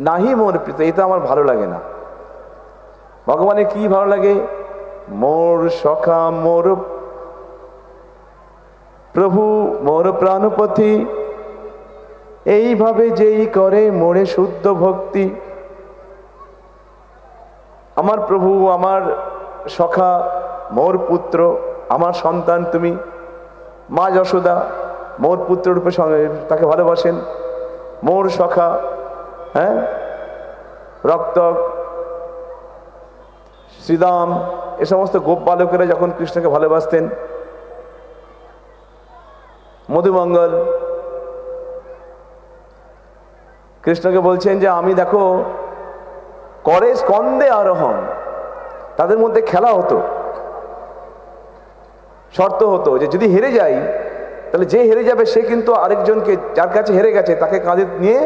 নাহি মোর প্রীত, এটা আমার ভালো লাগে না। ভগবানের কি ভালো লাগে? মোর সখা, মোর প্রভু, মোর প্রাণপতি, এইভাবে যেই করে মোরে শুদ্ধ ভক্তি। আমার প্রভু, আমার সখা, মোর পুত্র, আমার সন্তান তুমি। মা যশোদা মোর পুত্র রূপে তাকে ভালোবাসেন। মোর সখা, হ্যাঁ, রক্ত শ্রীদাম, এ সমস্ত গোপ বালকেরা যখন কৃষ্ণকে ভালোবাসতেন। মধুমঙ্গল কৃষ্ণকে বলছেন যে আমি দেখো করে স্কন্দে আরোহণ, তাদের মধ্যে খেলা হতো, শর্ত হতো যে যদি হেরে যাই তাহলে যে হেরে যাবে সে কিন্তু আরেকজনকে, যার কাছে হেরে গেছে তাকে কাঁধে নিয়ে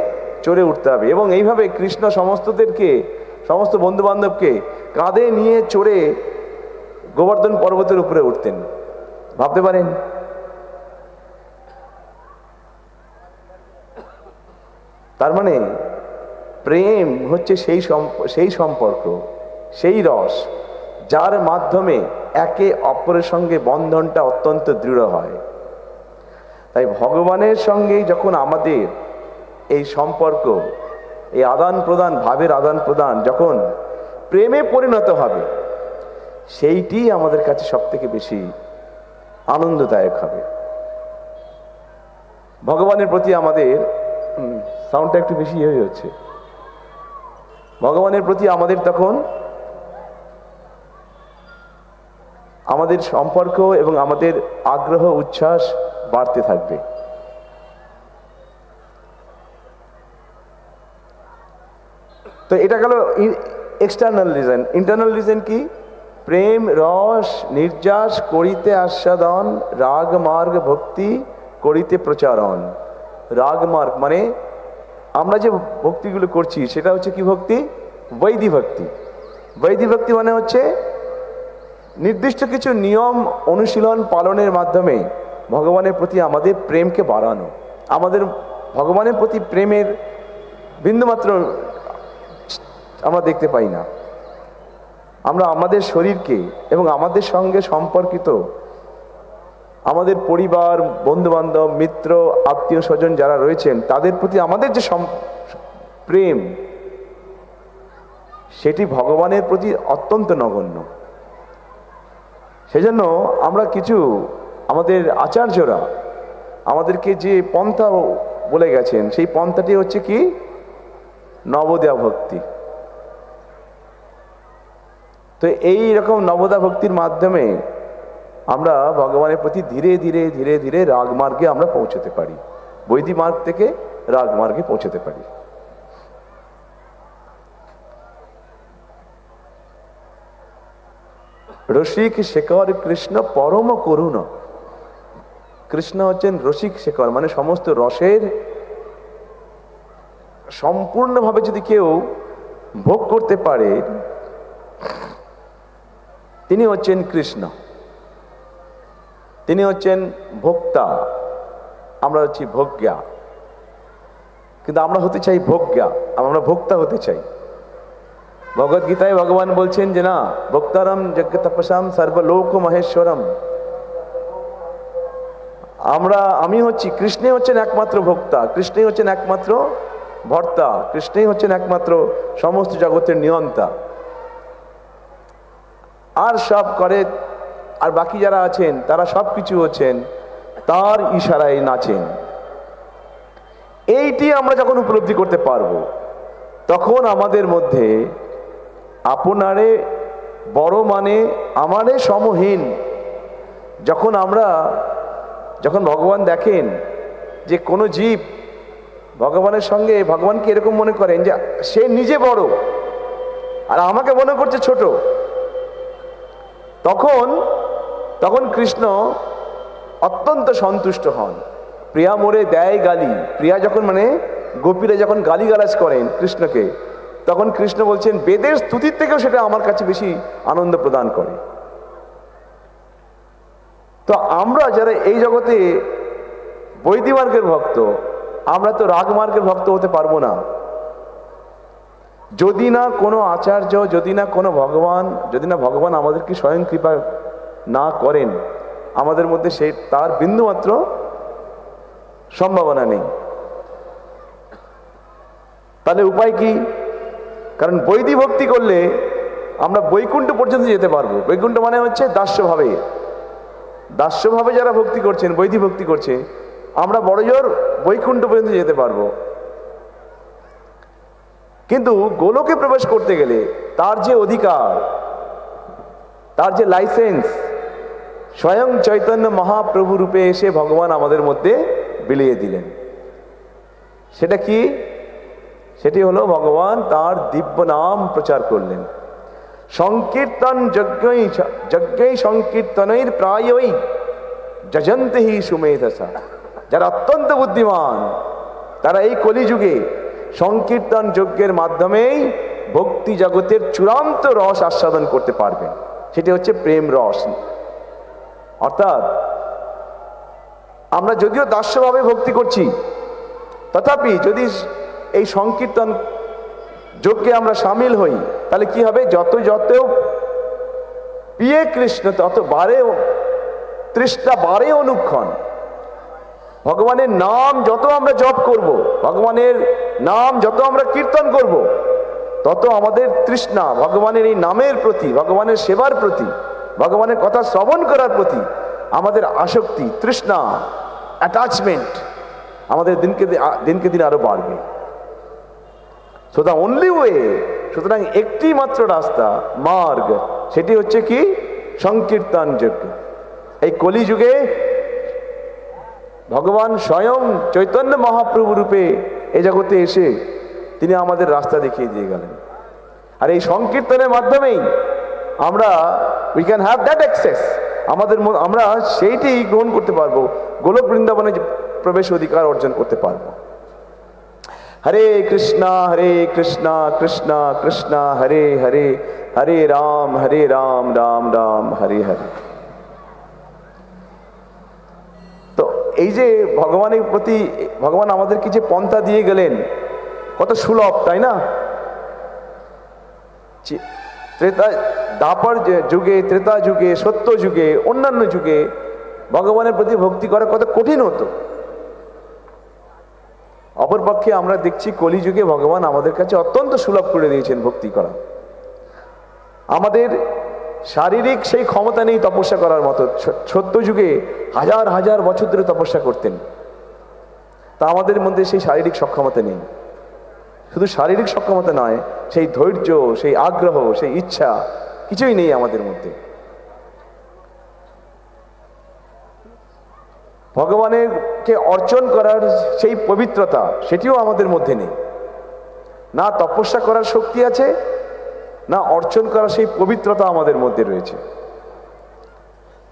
চড়ে উঠতে হবে। এবং এইভাবে কৃষ্ণ সমস্ত বন্ধু বান্ধবকে কাঁধে নিয়ে চড়ে গোবর্ধন পর্বতের উপরে উঠতেন। ভাবতে পারেন? তার মানে প্রেম হচ্ছে সেই সম্পর্ক, সেই রস, যার মাধ্যমে একে অপরের সঙ্গে বন্ধনটা অত্যন্ত দৃঢ় হয়। তাই ভগবানের সঙ্গে যখন আমাদের এই সম্পর্ক, এই আদান প্রদান, ভাবের আদান প্রদান যখন প্রেমে পরিণত হবে, সেইটি আমাদের কাছে সব থেকে বেশি আনন্দদায়ক হবে। ভগবানের প্রতি আমাদের সাউন্ডটা একটু বেশি হয়ে যাচ্ছে। ভগবানের প্রতি আমাদের তখন আমাদের সম্পর্ক এবং আমাদের আগ্রহ উচ্ছ্বাস বাড়তে থাকবে। তো এটা গেল এক্সটার্নাল রিজন। ইন্টারনাল রিজন কি? প্রেম রস নির্যাস করিতে আস্বাদন, রাগ মার্গ ভক্তি করিতে প্রচারণ। রাগ মার্গ মানে আমরা যে ভক্তিগুলো করছি সেটা হচ্ছে কি ভক্তি? বৈদিক ভক্তি। বৈদিক ভক্তি মানে হচ্ছে নির্দিষ্ট কিছু নিয়ম অনুশীলন পালনের মাধ্যমে ভগবানের প্রতি আমাদের প্রেমকে বাড়ানো। আমাদের ভগবানের প্রতি প্রেমের বিন্দুমাত্র আমরা দেখতে পাই না। আমরা আমাদের শরীরকে এবং আমাদের সঙ্গে সম্পর্কিত আমাদের পরিবার, বন্ধুবান্ধব, মিত্র, আত্মীয় স্বজন যারা রয়েছেন তাদের প্রতি আমাদের যে প্রেম, সেটি ভগবানের প্রতি অত্যন্ত নগণ্য। সেজন্য আমরা কিছু আমাদের আচার্যরা আমাদেরকে যে পন্থা বলে গেছেন সেই পন্থাটি হচ্ছে কি? নবোদয়া ভক্তি। তো এই রকম নবোদয়া ভক্তির মাধ্যমে আমরা ভগবানের প্রতি ধীরে ধীরে ধীরে ধীরে রাগমার্গে আমরা পৌঁছতে পারি, বৈদিক মার্গ থেকে রাগমার্গে পৌঁছতে পারি। রসিক শেখর কৃষ্ণ পরম করুণ। কৃষ্ণ হচ্ছেন রসিক শেখর, মানে সমস্ত রসের সম্পূর্ণভাবে যদি কেউ ভোগ করতে পারে তিনি হচ্ছেন কৃষ্ণ। তিনি হচ্ছেন ভোক্তা, আমরা হচ্ছি ভোগ্যা। কিন্তু আমরা হতে চাই ভোগ্যা, আমরা ভোক্তা হতে চাই। ভগবদ গীতায় ভগবান বলছেন যে না, ভোক্তারম যজ্ঞ তপসাম সর্বলোক মহেশ্বরম। আমি হচ্ছি, কৃষ্ণই হচ্ছেন একমাত্র ভোক্তা, কৃষ্ণই হচ্ছেন একমাত্র ভর্তা, কৃষ্ণই হচ্ছেন একমাত্র সমস্ত জগতের নিয়ন্তা। আর সব করে, আর বাকি যারা আছেন তারা সব কিছু হচ্ছেন তার ইশারায় নাচেন। এইটি আমরা যখন উপলব্ধি করতে পারবো তখন আমাদের মধ্যে আপনারে বড় মানে আমারে সমহীন, যখন ভগবান দেখেন যে কোনো জীব ভগবানের সঙ্গে, ভগবানকে এরকম মনে করেন যে সে নিজে বড় আর আমাকে মনে করছে ছোট, তখন কৃষ্ণ অত্যন্ত সন্তুষ্ট হন। প্রিয়া মোরে দেয় গালি, প্রিয়া যখন মানে গোপীরা যখন গালিগালাজ করেন কৃষ্ণকে, তখন কৃষ্ণ বলছেন বেদের স্তুতির থেকেও সেটা আমার কাছে বেশি আনন্দ প্রদান করে। তো আমরা যারা এই জগতে বৈদিক মার্গের ভক্ত, আমরা তো রাগমার্গের ভক্ত হতে পারবো না যদি না কোনো আচার্য, যদি না কোনো ভগবান, যদি না ভগবান আমাদেরকে স্বয়ং কৃপা না করেন, আমাদের মধ্যে সেই তার বিন্দুমাত্র সম্ভাবনা নেই। তাহলে উপায় কি? কারণ বৈদিক ভক্তি করলে আমরা বৈকুণ্ঠ পর্যন্ত যেতে পারবো। বৈকুণ্ঠ মানে হচ্ছে দাস্যভাবে, দাস্যভাবে যারা ভক্তি করছেন, বৈদিক ভক্তি করছে, আমরা বড় জোর বৈকুণ্ঠ পর্যন্ত যেতে পারবো। কিন্তু গোলকে প্রবেশ করতে গেলে তার যে অধিকার, তার যে লাইসেন্স, স্বয়ং চৈতন্য মহাপ্রভু রূপে এসে ভগবান আমাদের মধ্যে বিলিয়ে দিলেন। সেটা কি? সেটি হলো ভগবান তার দিব্য নাম প্রচার করলেন। সংকীর্তন যজ্ঞই সংকীর্তনের প্রায়ই যজন্তে হি সুমেধসা। যারা অত্যন্ত বুদ্ধিমান তারা এই কলিযুগে সংকীর্তন যজ্ঞের মাধ্যমেই ভক্তি জগতের চূড়ান্ত রস আস্বাদন করতে পারবেন। সেটি হচ্ছে প্রেম রস। অর্থাৎ আমরা যদিও দাস্যভাবে ভক্তি করছি, তথাপি যদি এই সংকীর্তন যজ্ঞে আমরা সামিল হই তাহলে কি হবে? যত প্রিয় কৃষ্ণ তত বারে তৃষ্ণা, বারে অনুক্ষণ। ভগবানের নাম যত আমরা জপ করব, ভগবানের নাম যত আমরা কীর্তন করব, তত আমাদের তৃষ্ণা ভগবানের এই নামের প্রতি, ভগবানের সেবার প্রতি, ভগবানের কথা শ্রবণ করার প্রতি আমাদের আসক্তি, তৃষ্ণা, অ্যাটাচমেন্ট আমাদের দিনকে দিন আরো বাড়বে। সো দ্য অনলি ওয়ে, সুতরাং একটি মাত্র রাস্তা, মার্গ, সেটি হচ্ছে কি? সংকীর্তন যজ্ঞ। এই কলিযুগে ভগবান স্বয়ং চৈতন্য মহাপ্রভু রূপে এ জগতে এসে তিনি আমাদের রাস্তা দেখিয়ে দিয়ে গেলেন। আর এই সংকীর্তনের মাধ্যমেই আমরা we can have that access, আমরা সেইটি গ্রহণ করতে পারবো, গোলক বৃন্দাবনে প্রবেশ অধিকার অর্জন করতে পারবো। হরে কৃষ্ণ কৃষ্ণ কৃষ্ণ হরে হরে, হরে রাম রাম রাম হরে হরে। তো এই যে ভগবানের প্রতি ভগবান আমাদেরকে যে পন্থা দিয়ে গেলেন কত সুলভ, তাই না? দাপর যুগে, ত্রেতা যুগে, সত্য যুগে, অন্যান্য যুগে ভগবানের প্রতি ভক্তি করা কত কঠিন হতো। অপরপক্ষে আমরা দেখছি কলিযুগে ভগবান আমাদের কাছে অত্যন্ত সুলভ করে দিয়েছেন ভক্তি করা। আমাদের শারীরিক সেই ক্ষমতা নেই তপস্যা করার মতো। সত্য যুগে হাজার হাজার বছর ধরে তপস্যা করতেন, তা আমাদের মধ্যে সেই শারীরিক সক্ষমতা নেই। শুধু শারীরিক সক্ষমতা নয়, সেই ধৈর্য, সেই আগ্রহ, সেই ইচ্ছা কিছুই নেই আমাদের মধ্যে। ভগবানেরকে অর্জন করার সেই পবিত্রতা, সেটিও আমাদের মধ্যে নেই। না তপস্যা করার শক্তি আছে, না অর্জন করার সেই পবিত্রতা আমাদের মধ্যে রয়েছে।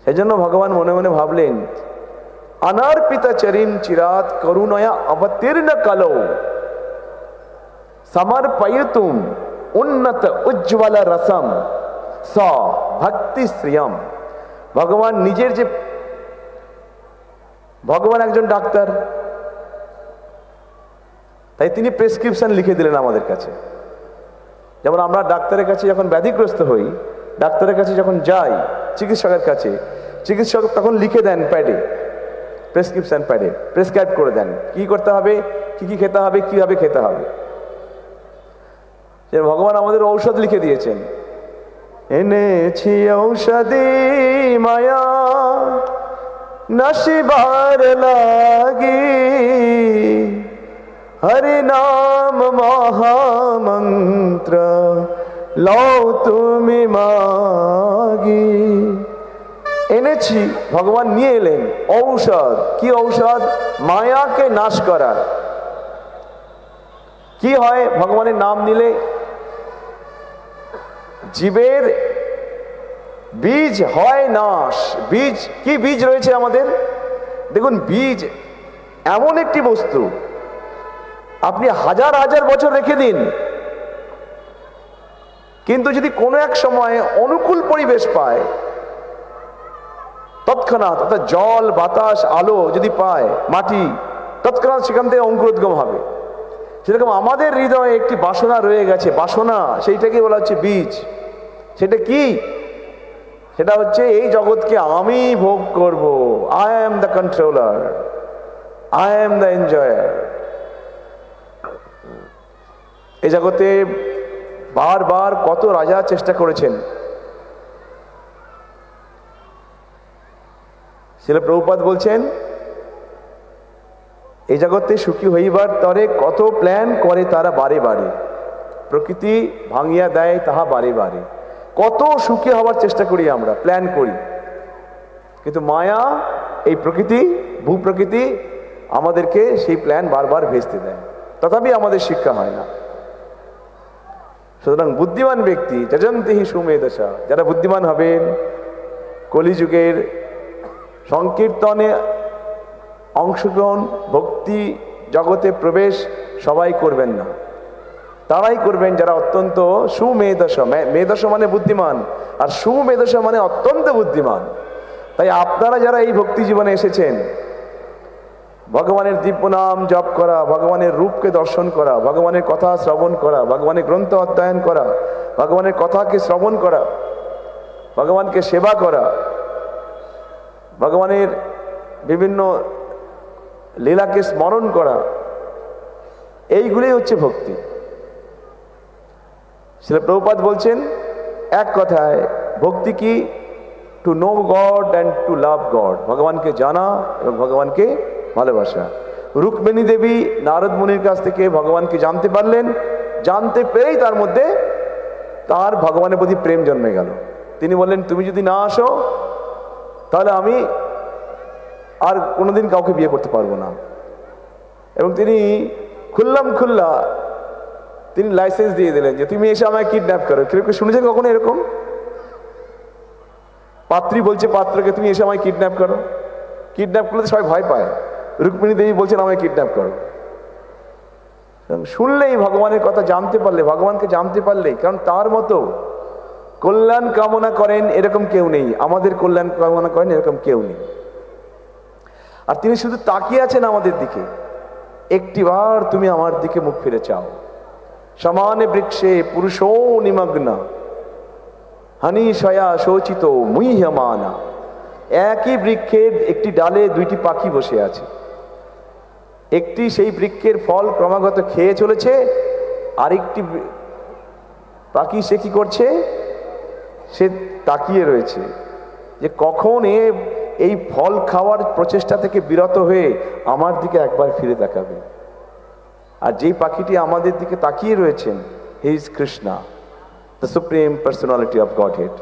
সেজন্য ভগবান মনে মনে ভাবলেন, অনার্পিতা চরিম চিরাত করুণয়া অবতীর্ণ কালো সমর্পয়িতুম উন্নত উজ্জ্বল রসম স ভক্তি শ্রিয়ম। ভগবান নিজের যে, ভগবান একজন ডাক্তার, তাই তিনি প্রেসক্রিপশন লিখে দিলেন আমাদের কাছে। যেমন আমরা ডাক্তারের কাছে যখন ব্যাধিগ্রস্ত হই, ডাক্তারের কাছে যখন যাই, চিকিৎসকের কাছে, চিকিৎসক তখন লিখে দেন প্যাডে, প্রেসক্রিপশন প্যাডে প্রেসক্রাইব করে দেন কি করতে হবে, কি কি খেতে হবে, কিভাবে খেতে হবে। যে ভগবান আমাদের ঔষধ লিখে দিয়েছেন, এনেছি ঔষধি মায়া নশিবার লাগি, হরি নাম মহামন্ত্র লও তুমি মাগি। এনেছি, ভগবান নিয়ে এলেন ঔষধ। কি ঔষধ? মায়াকে নাশ করার। কি হয় ভগবানের নাম নিলে? জীবের বীজ হয় নাশ। বীজ কি? বীজ রয়েছে আমাদের। দেখুন, বীজ এমন একটি বস্তু, আপনি হাজার হাজার বছর রেখে দিন, কিন্তু যদি কোনো এক সময় অনুকূল পরিবেশ পায়, তৎক্ষণাৎ, অর্থাৎ জল, বাতাস, আলো যদি পায়, মাটি, তৎক্ষণাৎ সেখান থেকে অঙ্কুরোদ্গম হবে। সেরকম আমাদের হৃদয়ে একটি বাসনা রয়ে গেছে, বাসনা, সেইটাকে বলা হচ্ছে বীজ। সেটা কি? সেটা হচ্ছে এই জগৎকে আমি ভোগ করব। I am the controller, I am the enjoyer. এই জগতে বারবার কত রাজা চেষ্টা করেছেন। শ্রীল প্রভুপাদ বলছেন, এই জগতে সুখী হইবার তরে কত প্ল্যান করে তারা বারে বারে, প্রকৃতি ভাঙিয়া দেয় তাহা বারে বারে। কত সুখী হওয়ার চেষ্টা করি আমরা, প্ল্যান করি, কিন্তু মায়া, এই প্রকৃতি, ভূপ্রকৃতি আমাদেরকে সেই প্ল্যান বারবার ভেস্তে দেয়, তথাপি আমাদের শিক্ষা হয় না। সুতরাং বুদ্ধিমান ব্যক্তি যজন্তিহি সুমেধসা, যারা বুদ্ধিমান হবেন, কলিযুগের সংকীর্তনে অংশগ্রহণ, ভক্তি জগতে প্রবেশ সবাই করবেন না, তারাই করবেন যারা অত্যন্ত সুমেধস। মেধস মানে বুদ্ধিমান, আর সুমেধস মানে অত্যন্ত বুদ্ধিমান। তাই আপনারা যারা এই ভক্তি জীবনে এসেছেন, ভগবানের দিব্য নাম জপ করা, ভগবানের রূপকে দর্শন করা, ভগবানের কথা শ্রবণ করা, ভগবানের গ্রন্থ অধ্যয়ন করা, ভগবানের কথাকে শ্রবণ করা, ভগবানকে সেবা করা, ভগবানের বিভিন্ন লীলাকে স্মরণ করা, এইগুলি হচ্ছে ভক্তি। শ্রীল প্রভুপাদ বলছেন এক কথায়, ভক্তি কি? To know God and to love God, ভগবানকে জানা এবং ভগবানকে ভালোবাসা। রুক্মিণী দেবী নারদ মুনির কাছ থেকে ভগবানকে জানতে পারলেন, জানতে পেরেই তার মধ্যে তার ভগবানের প্রতি প্রেম জন্মে গেল। তিনি বললেন, তুমি যদি না আসো তাহলে আমি আর কোনোদিন কাউকে বিয়ে করতে পারবো না। এবং তিনি খুল্লা তিনি লাইসেন্স দিয়ে দিলেন যে তুমি এসে আমায় কিডন্যাপ করো। কেউ কেউ শুনেছেন কখনো এরকম? পাত্রী বলছে পাত্রকে তুমি এসে আমায় কিডন্যাপ করো। কিডন্যাপ করলে তো সবাই ভয় পায়। রুক্মিণী দেবী বলছেন আমায় কিডন্যাপ করো। শুনলেই ভগবানের কথা জানতে পারলে, ভগবানকে জানতে পারলে, কারণ তার মতো কল্যাণ কামনা করেন এরকম কেউ নেই, আমাদের কল্যাণ কামনা করেন এরকম কেউ নেই। আর তিনি শুধু তাকিয়ে আছেন আমাদের দিকে, একটিবার তুমি আমার দিকে মুখ ফিরে চাও। সমানে বৃক্ষে পুরুষো নিমগ্ন হানিশয়া শোচিত মুহ্যমানা। একই বৃক্ষের একটি ডালে দুইটি পাখি বসে আছে। একটি সেই বৃক্ষের ফল ক্রমাগত খেয়ে চলেছে, আরেকটি পাখি সে কি করছে, সে তাকিয়ে রয়েছে যে কখন এই ফল খাওয়ার প্রচেষ্টা থেকে বিরত হয়ে আমার দিকে একবার ফিরে তাকাবে। আর যেই পাখিটি আমাদের দিকে তাকিয়ে রয়েছেন, he is Krishna, the supreme personality of god head.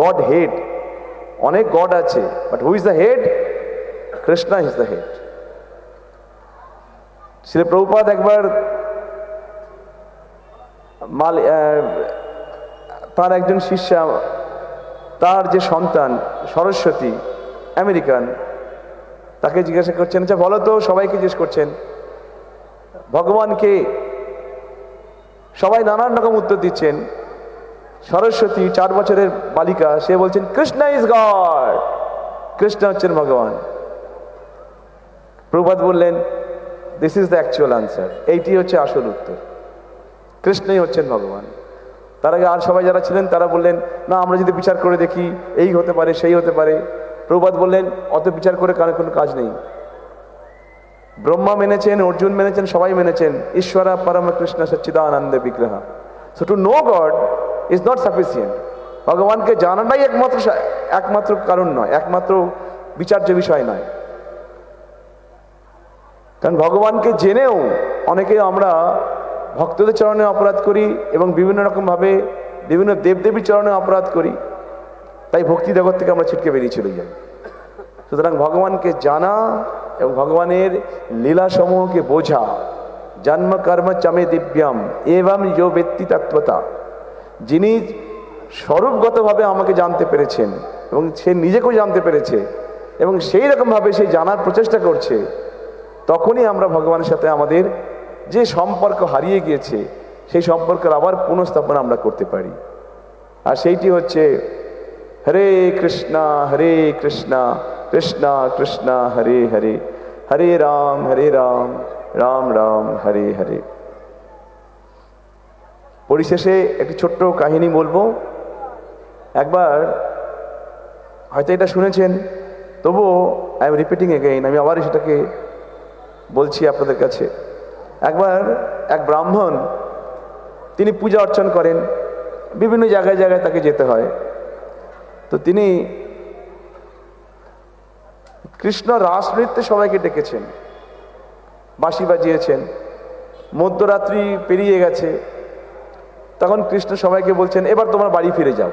God head, অনেক গড আছে, but who is the head? Krishna is the head. Shri Prabhupada একবার তার একজন শিষ্যা, তার যে সন্তান সরস্বতী, আমেরিকান, তাকে জিজ্ঞাসা করছেন, আচ্ছা বলো তো, সবাইকে জিজ্ঞেস করছেন ভগবানকে, সবাই নানান রকম উত্তর দিচ্ছেন। সরস্বতী 4 বছরের বালিকা, সে বলছেন কৃষ্ণ ইজ গড, কৃষ্ণ হচ্ছেন ভগবান। প্রভুপাদ বললেন this is the actual answer, এইটি হচ্ছে আসল উত্তর, কৃষ্ণই হচ্ছেন ভগবান। তার আগে আর সবাই যারা ছিলেন তারা বললেন না, আমরা যদি বিচার করে দেখি এই হতে পারে সেই হতে পারে। প্রভুপাদ বললেন অত বিচার করে কারণ কোনো কাজ নেই। ব্রহ্মা মেনেছেন, অর্জুন মেনেছেন, সবাই মেনেছেন ঈশ্বরা পরম কৃষ্ণ সচ্চিদানন্দ বিগ্রহ। So two know god is not sufficient. ভগবানকে জানাটাই একমাত্র কারণ নয়, একমাত্র বিচার্য বিষয় নয়। কারণ ভগবানকে জেনেও অনেকে আমরা ভক্তদের চরণে অপরাধ করি এবং বিভিন্ন রকমভাবে বিভিন্ন দেবদেবীর চরণে অপরাধ করি, তাই ভক্তি জগৎ থেকে আমরা ছিটকে বেরিয়ে চলে যাই। সুতরাং ভগবানকে জানা এবং ভগবানের লীলা সমূহকে বোঝা, জন্ম কর্ম চমে দিব্যাম এবং যো ব্যক্তি তত্ত্বতা, যিনি স্বরূপগতভাবে আমাকে জানতে পেরেছেন এবং সে নিজেকেও জানতে পেরেছে এবং সেই রকমভাবে সেই জানার প্রচেষ্টা করছে, তখনই আমরা ভগবানের সাথে আমাদের যে সম্পর্ক হারিয়ে গিয়েছে সেই সম্পর্কের আবার পুনঃস্থাপন আমরা করতে পারি। আর সেইটি হচ্ছে হরে কৃষ্ণা কৃষ্ণ কৃষ্ণ হরে হরে, হরে রাম রাম রাম হরে হরে। পরিশেষে একটি ছোট্ট কাহিনী বলবো। একবার হয়তো এটা শুনেছেন, তবুও আই এম রিপিটিং এগেইন, আমি আবার সেটাকে বলছি আপনাদের কাছে। একবার এক ব্রাহ্মণ, তিনি পূজা অর্চন করেন, বিভিন্ন জায়গায় জায়গায় তাকে যেতে হয়। তো তিনি কৃষ্ণ রাস নৃত্যে সবাইকে ডেকেছেন, বাঁশি বাজিয়েছেন। মধ্যরাত্রি পেরিয়ে গেছে, তখন কৃষ্ণ সবাইকে বলছেন এবার তোমার বাড়ি ফিরে যাও।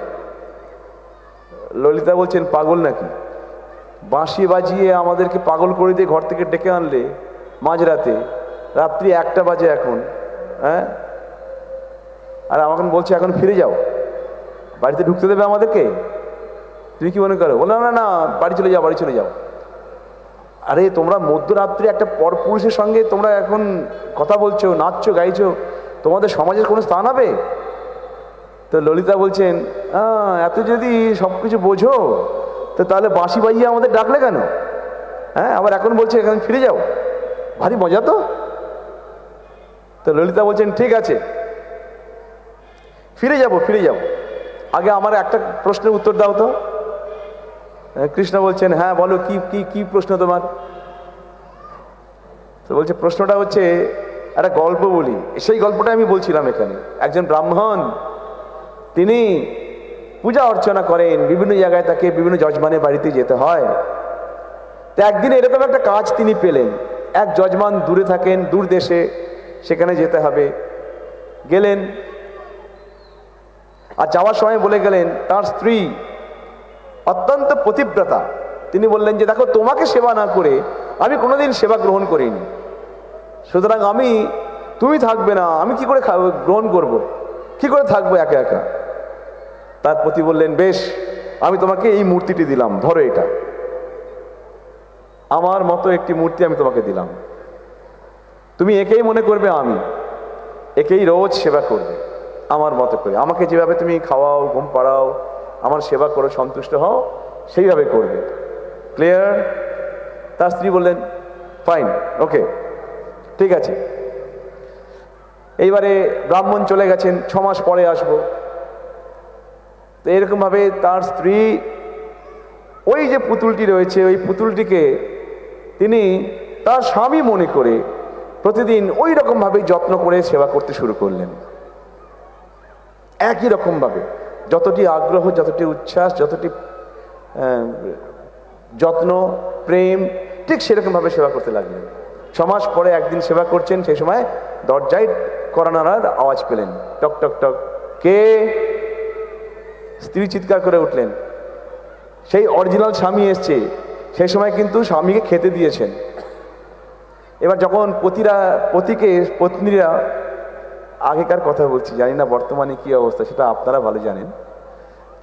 ললিতা বলছেন পাগল নাকি, বাঁশি বাজিয়ে আমাদেরকে পাগল করে দিয়ে ঘর থেকে ডেকে আনলে মাঝরাতে, রাত্রি 1টা বাজে এখন, হ্যাঁ, আর আমাকে বলছে এখন ফিরে যাও, বাড়িতে ঢুকতে দেবে আমাদেরকে? তুমি কি মনে করো? বলো না না, বাড়ি চলে যাও, বাড়ি চলে যাও। আরে তোমরা মধ্যরাত্রি একটা পরপুরুষের সঙ্গে তোমরা এখন কথা বলছো, নাচছো, গাইছো, তোমাদের সমাজের কোনো স্থান হবে? তো ললিতা বলছেন এত যদি সব কিছু বোঝো তো তাহলে বাঁশি বাজিয়ে আমাদের ডাকলে কেন? হ্যাঁ, আবার এখন বলছে এখন ফিরে যাও, ভারী মজা তো। তো ললিতা বলছেন ঠিক আছে, ফিরে যাব, আগে আমার একটা প্রশ্নের উত্তর দাও তো। কৃষ্ণ বলছেন হ্যাঁ বলো, কি কি কি প্রশ্ন তোমার? তো বলছে প্রশ্নটা হচ্ছে একটা গল্প বলি। সেই গল্পটা আমি বলছিলাম এখানে। একজন ব্রাহ্মণ, তিনি পূজা অর্চনা করেন, বিভিন্ন জায়গায় তাকে বিভিন্ন যজমানের বাড়িতে যেতে হয়। তো একদিন এরকম একটা কাজ তিনি পেলেন, এক যজমান দূরে থাকেন, দূর দেশে, সেখানে যেতে হবে। গেলেন, আর যাওয়ার সময় বলে গেলেন তার স্ত্রী অত্যন্ত পতিব্রতা। তিনি বললেন যে দেখো, তোমাকে সেবা না করে আমি কোনোদিন সেবা গ্রহণ করিনি, সুতরাং আমি তুমি থাকবে না, আমি কি করে গ্রহণ করব, কি করে থাকবো একা একা? তার পতি বললেন, বেশ, আমি তোমাকে এই মূর্তিটি দিলাম, ধরো এটা, আমার মতো একটি মূর্তি আমি তোমাকে দিলাম, তুমি একেই মনে করবে আমি, একেই রোজ সেবা করবে আমার মতো করে, আমাকে যেভাবে তুমি খাওয়াও, ঘুম পাড়াও, আমার সেবা করো, সন্তুষ্ট হও, সেইভাবে করবে। ক্লিয়ার? তার স্ত্রী বললেন, ফাইন, ওকে, ঠিক আছে। এইবারে ব্রাহ্মণ চলে গেছেন, 6 মাস পরে আসবো। তো এরকমভাবে তার স্ত্রী ওই যে পুতুলটি রয়েছে, ওই পুতুলটিকে তিনি তার স্বামী মনে করে প্রতিদিন ওই রকমভাবে যত্ন করে সেবা করতে শুরু করলেন। একই রকমভাবে যতটি আগ্রহ, যতটি উচ্ছ্বাস, যতটি যত্ন, প্রেম, ঠিক সেরকমভাবে সেবা করতে লাগলেন। 6 মাস পরে একদিন সেবা করছেন, সেই সময় দরজায় কড়া নাড়ার আওয়াজ পেলেন, টক টক টক। কে? স্ত্রী চিৎকার করে উঠলেন, সেই অরিজিনাল স্বামী এসছে। সেই সময় কিন্তু স্বামীকে খেতে দিয়েছেন। এবার যখন পত্নীরা, আগেকার কথা বলছি, জানি না বর্তমানে কি অবস্থা, সেটা আপনারা ভালো জানেন,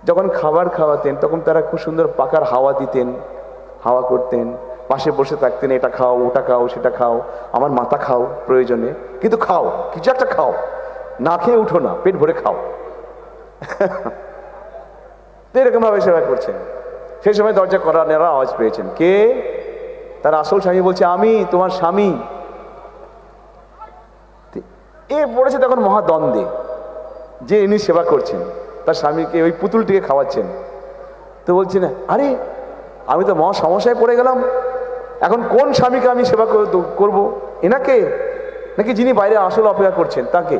যখন খাবার খাওয়াতেন তখন তারা খুব সুন্দর পাকার হাওয়া দিতেন, হাওয়া করতেন, পাশে বসে থাকতেন, এটা খাও, ওটা খাও, সেটা খাও, আমার মাথা খাও প্রয়োজনে, কিন্তু খাও, কিছু একটা খাও, না খেয়ে উঠো না, পেট ভরে খাও। তো এরকম ভাবে সেবা করছেন। সেই সময় দরজা কড়া নেড়া আওয়াজ পেয়েছেন। কে? তার আসল স্বামী বলছে, আমি তোমার স্বামী। এ পড়েছে তখন মহাদ্বন্দ্বে, যে ইনি সেবা করছেন, তার স্বামীকে ওই পুতুলটিকে খাওয়াচ্ছেন। তো বলছি না, আরে আমি তো মহা সমস্যায় পড়ে গেলাম, এখন কোন স্বামীকে আমি সেবা করব? এনাকে নাকি যিনি বাইরে আসল অপেক্ষা করছেন তাকে?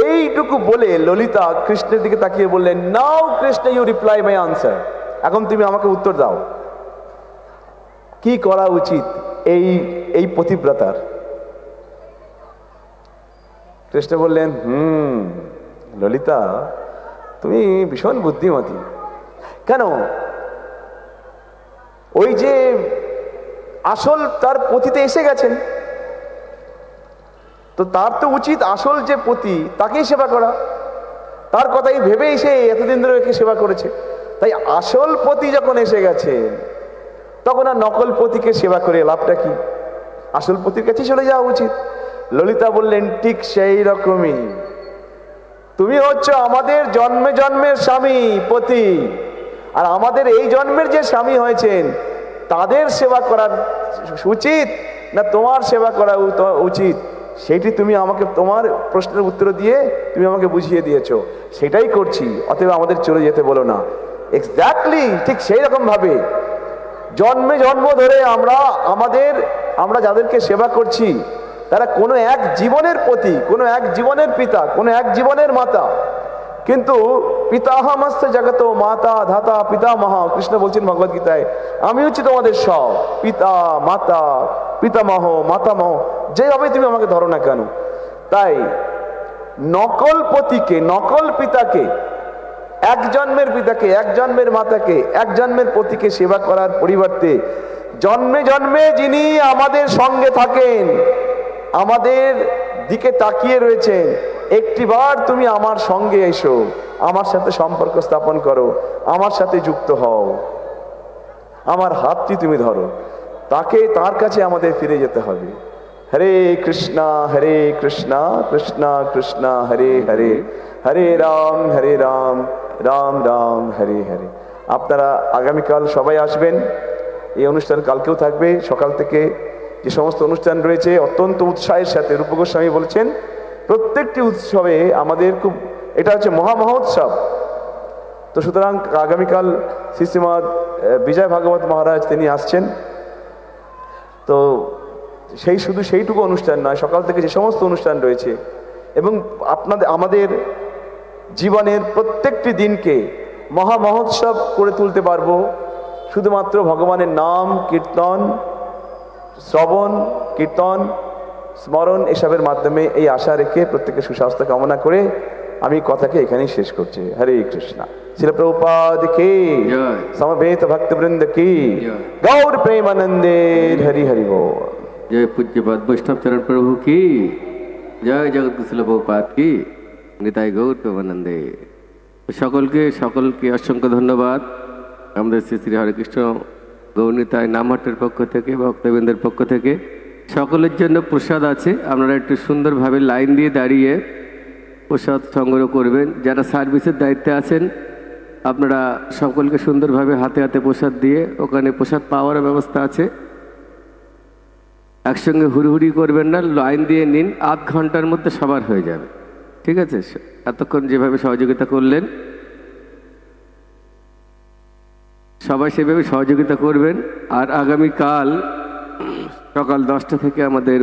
এইটুকু বলে ললিতা কৃষ্ণের দিকে তাকিয়ে বললেন, now Krishna, you reply my answer. এখন তুমি আমাকে উত্তর দাও, কি করা উচিত এই পতিব্রতার? কৃষ্ণ বললেন, ললিতা, তুমি ভীষণ বুদ্ধিমতী। কেন? ওই যে আসল তার পতিতে এসে গেছেন, তো তার তো উচিত আসল যে পতি তাকেই সেবা করা। তার কথাই ভেবেই সে এতদিন ধরে একে সেবা করেছে। তাই আসল পতি যখন এসে গেছে, তখন আর নকল পতিকে সেবা করে লাভটা কি? আসল পতির কাছে চলে যাওয়া উচিত। ললিতা বললেন, ঠিক সেই রকমই, তুমি হচ্ছ আমাদের জন্মে জন্মের স্বামী, পতি, আর আমাদের এই জন্মের যে স্বামী হয়েছেন তাদের সেবা করার উচিত না তোমার সেবা করা উচিত, সেটি তুমি আমাকে তোমার প্রশ্নের উত্তর দিয়ে তুমি আমাকে বুঝিয়ে দিয়েছো, সেটাই করছি, অতএব আমাদের চলে যেতে বলো না। এক্স্যাক্টলি ঠিক সেই রকম ভাবে জন্মে জন্ম ধরে আমরা যাদেরকে সেবা করছি তারা কোনো এক জীবনের পতি, কোনো এক জীবনের পিতা, কোনো এক জীবনের মাতা। কিন্তু পিতাহমস্য জগত মাতা ধাতা পিতামহ, কৃষ্ণ বলছেন ভগবদ গীতায়, আমি হচ্ছি তোমাদের সব, পিতা, মাতা, পিতামহ, মাতামহ, যেভাবে তুমি আমাকে ধরো না কেন। তাই নকল পতিকে, নকল পিতাকে, এক জন্মের পিতাকে, এক জন্মের মাতাকে, এক জন্মের পতিকে সেবা করার পরিবর্তে জন্মে জন্মে যিনি আমাদের সঙ্গে থাকেন, আমাদের দিকে তাকিয়ে রয়েছেন, একটিবার তুমি আমার সঙ্গে এসো, আমার সাথে সম্পর্ক স্থাপন করো, আমার সাথে যুক্ত হও, আমার হাতটি তুমি ধরো, তার কাছে আমাদের ফিরে যেতে হবে। হরে কৃষ্ণা কৃষ্ণ কৃষ্ণ হরে হরে, হরে রাম রাম রাম হরে হরে। আপনারা আগামীকাল সবাই আসবেন, এই অনুষ্ঠান কালকেও থাকবে। সকাল থেকে যে সমস্ত অনুষ্ঠান রয়েছে অত্যন্ত উৎসাহের সাথে, রূপ গোস্বামী বলছেন প্রত্যেকটি উৎসবে আমাদের খুব, এটা হচ্ছে মহামহোৎসব। তো সুতরাং আগামীকাল শ্রীশ্রীমৎ বিজয় ভাগবত মহারাজ তিনি আসছেন। তো শুধু সেইটুকু অনুষ্ঠান নয়, সকাল থেকে যে সমস্ত অনুষ্ঠান রয়েছে এবং আমাদের জীবনের প্রত্যেকটি দিনকে মহামহোৎসব করে তুলতে পারবো শুধুমাত্র ভগবানের নাম কীর্তন, শ্রবণ কীর্তন, স্মরণ এসবের মাধ্যমে। এই আশা রেখে প্রত্যেকের সুস্বাস্থ্য কামনা করে আমি কথাকে এখানেই শেষ করছি। হরে কৃষ্ণ। শিল প্রভুপাদ কি, সমবেত ভক্তবৃন্দ কি, গৌর প্রেমানন্দে হরি হরি বল। जय पूज्यपाद वैष्णव चरण प्रभु की जय जगत कुशल प्रभुपाद की निताई गौर प्रेमानंदे সকলকে অসংখ্য ধন্যবাদ আমাদের শ্রী শ্রী হরেকৃষ্ণ গৌরনিতাই নামহাটের পক্ষ থেকে ভক্তবৃন্দের পক্ষ থেকে সকলের জন্য প্রসাদ আছে আপনারা একটু সুন্দরভাবে লাইন দিয়ে দাঁড়িয়ে প্রসাদ সংগ্রহ করবেন যারা সার্ভিসের দায়িত্বে আছেন আপনারা সকলকে সুন্দরভাবে হাতে হাতে প্রসাদ দিয়ে ওখানে প্রসাদ পাওয়ার ব্যবস্থা আছে একসঙ্গে হুড়হুড়ি করবেন না লাইন দিয়ে নিন আধ ঘন্টার মধ্যে সবার হয়ে যাবে ঠিক আছে এতক্ষণ যেভাবে সহযোগিতা করলেন সবাই সেভাবে সহযোগিতা করবেন আর আগামীকাল সকাল 10টা থেকে আমাদের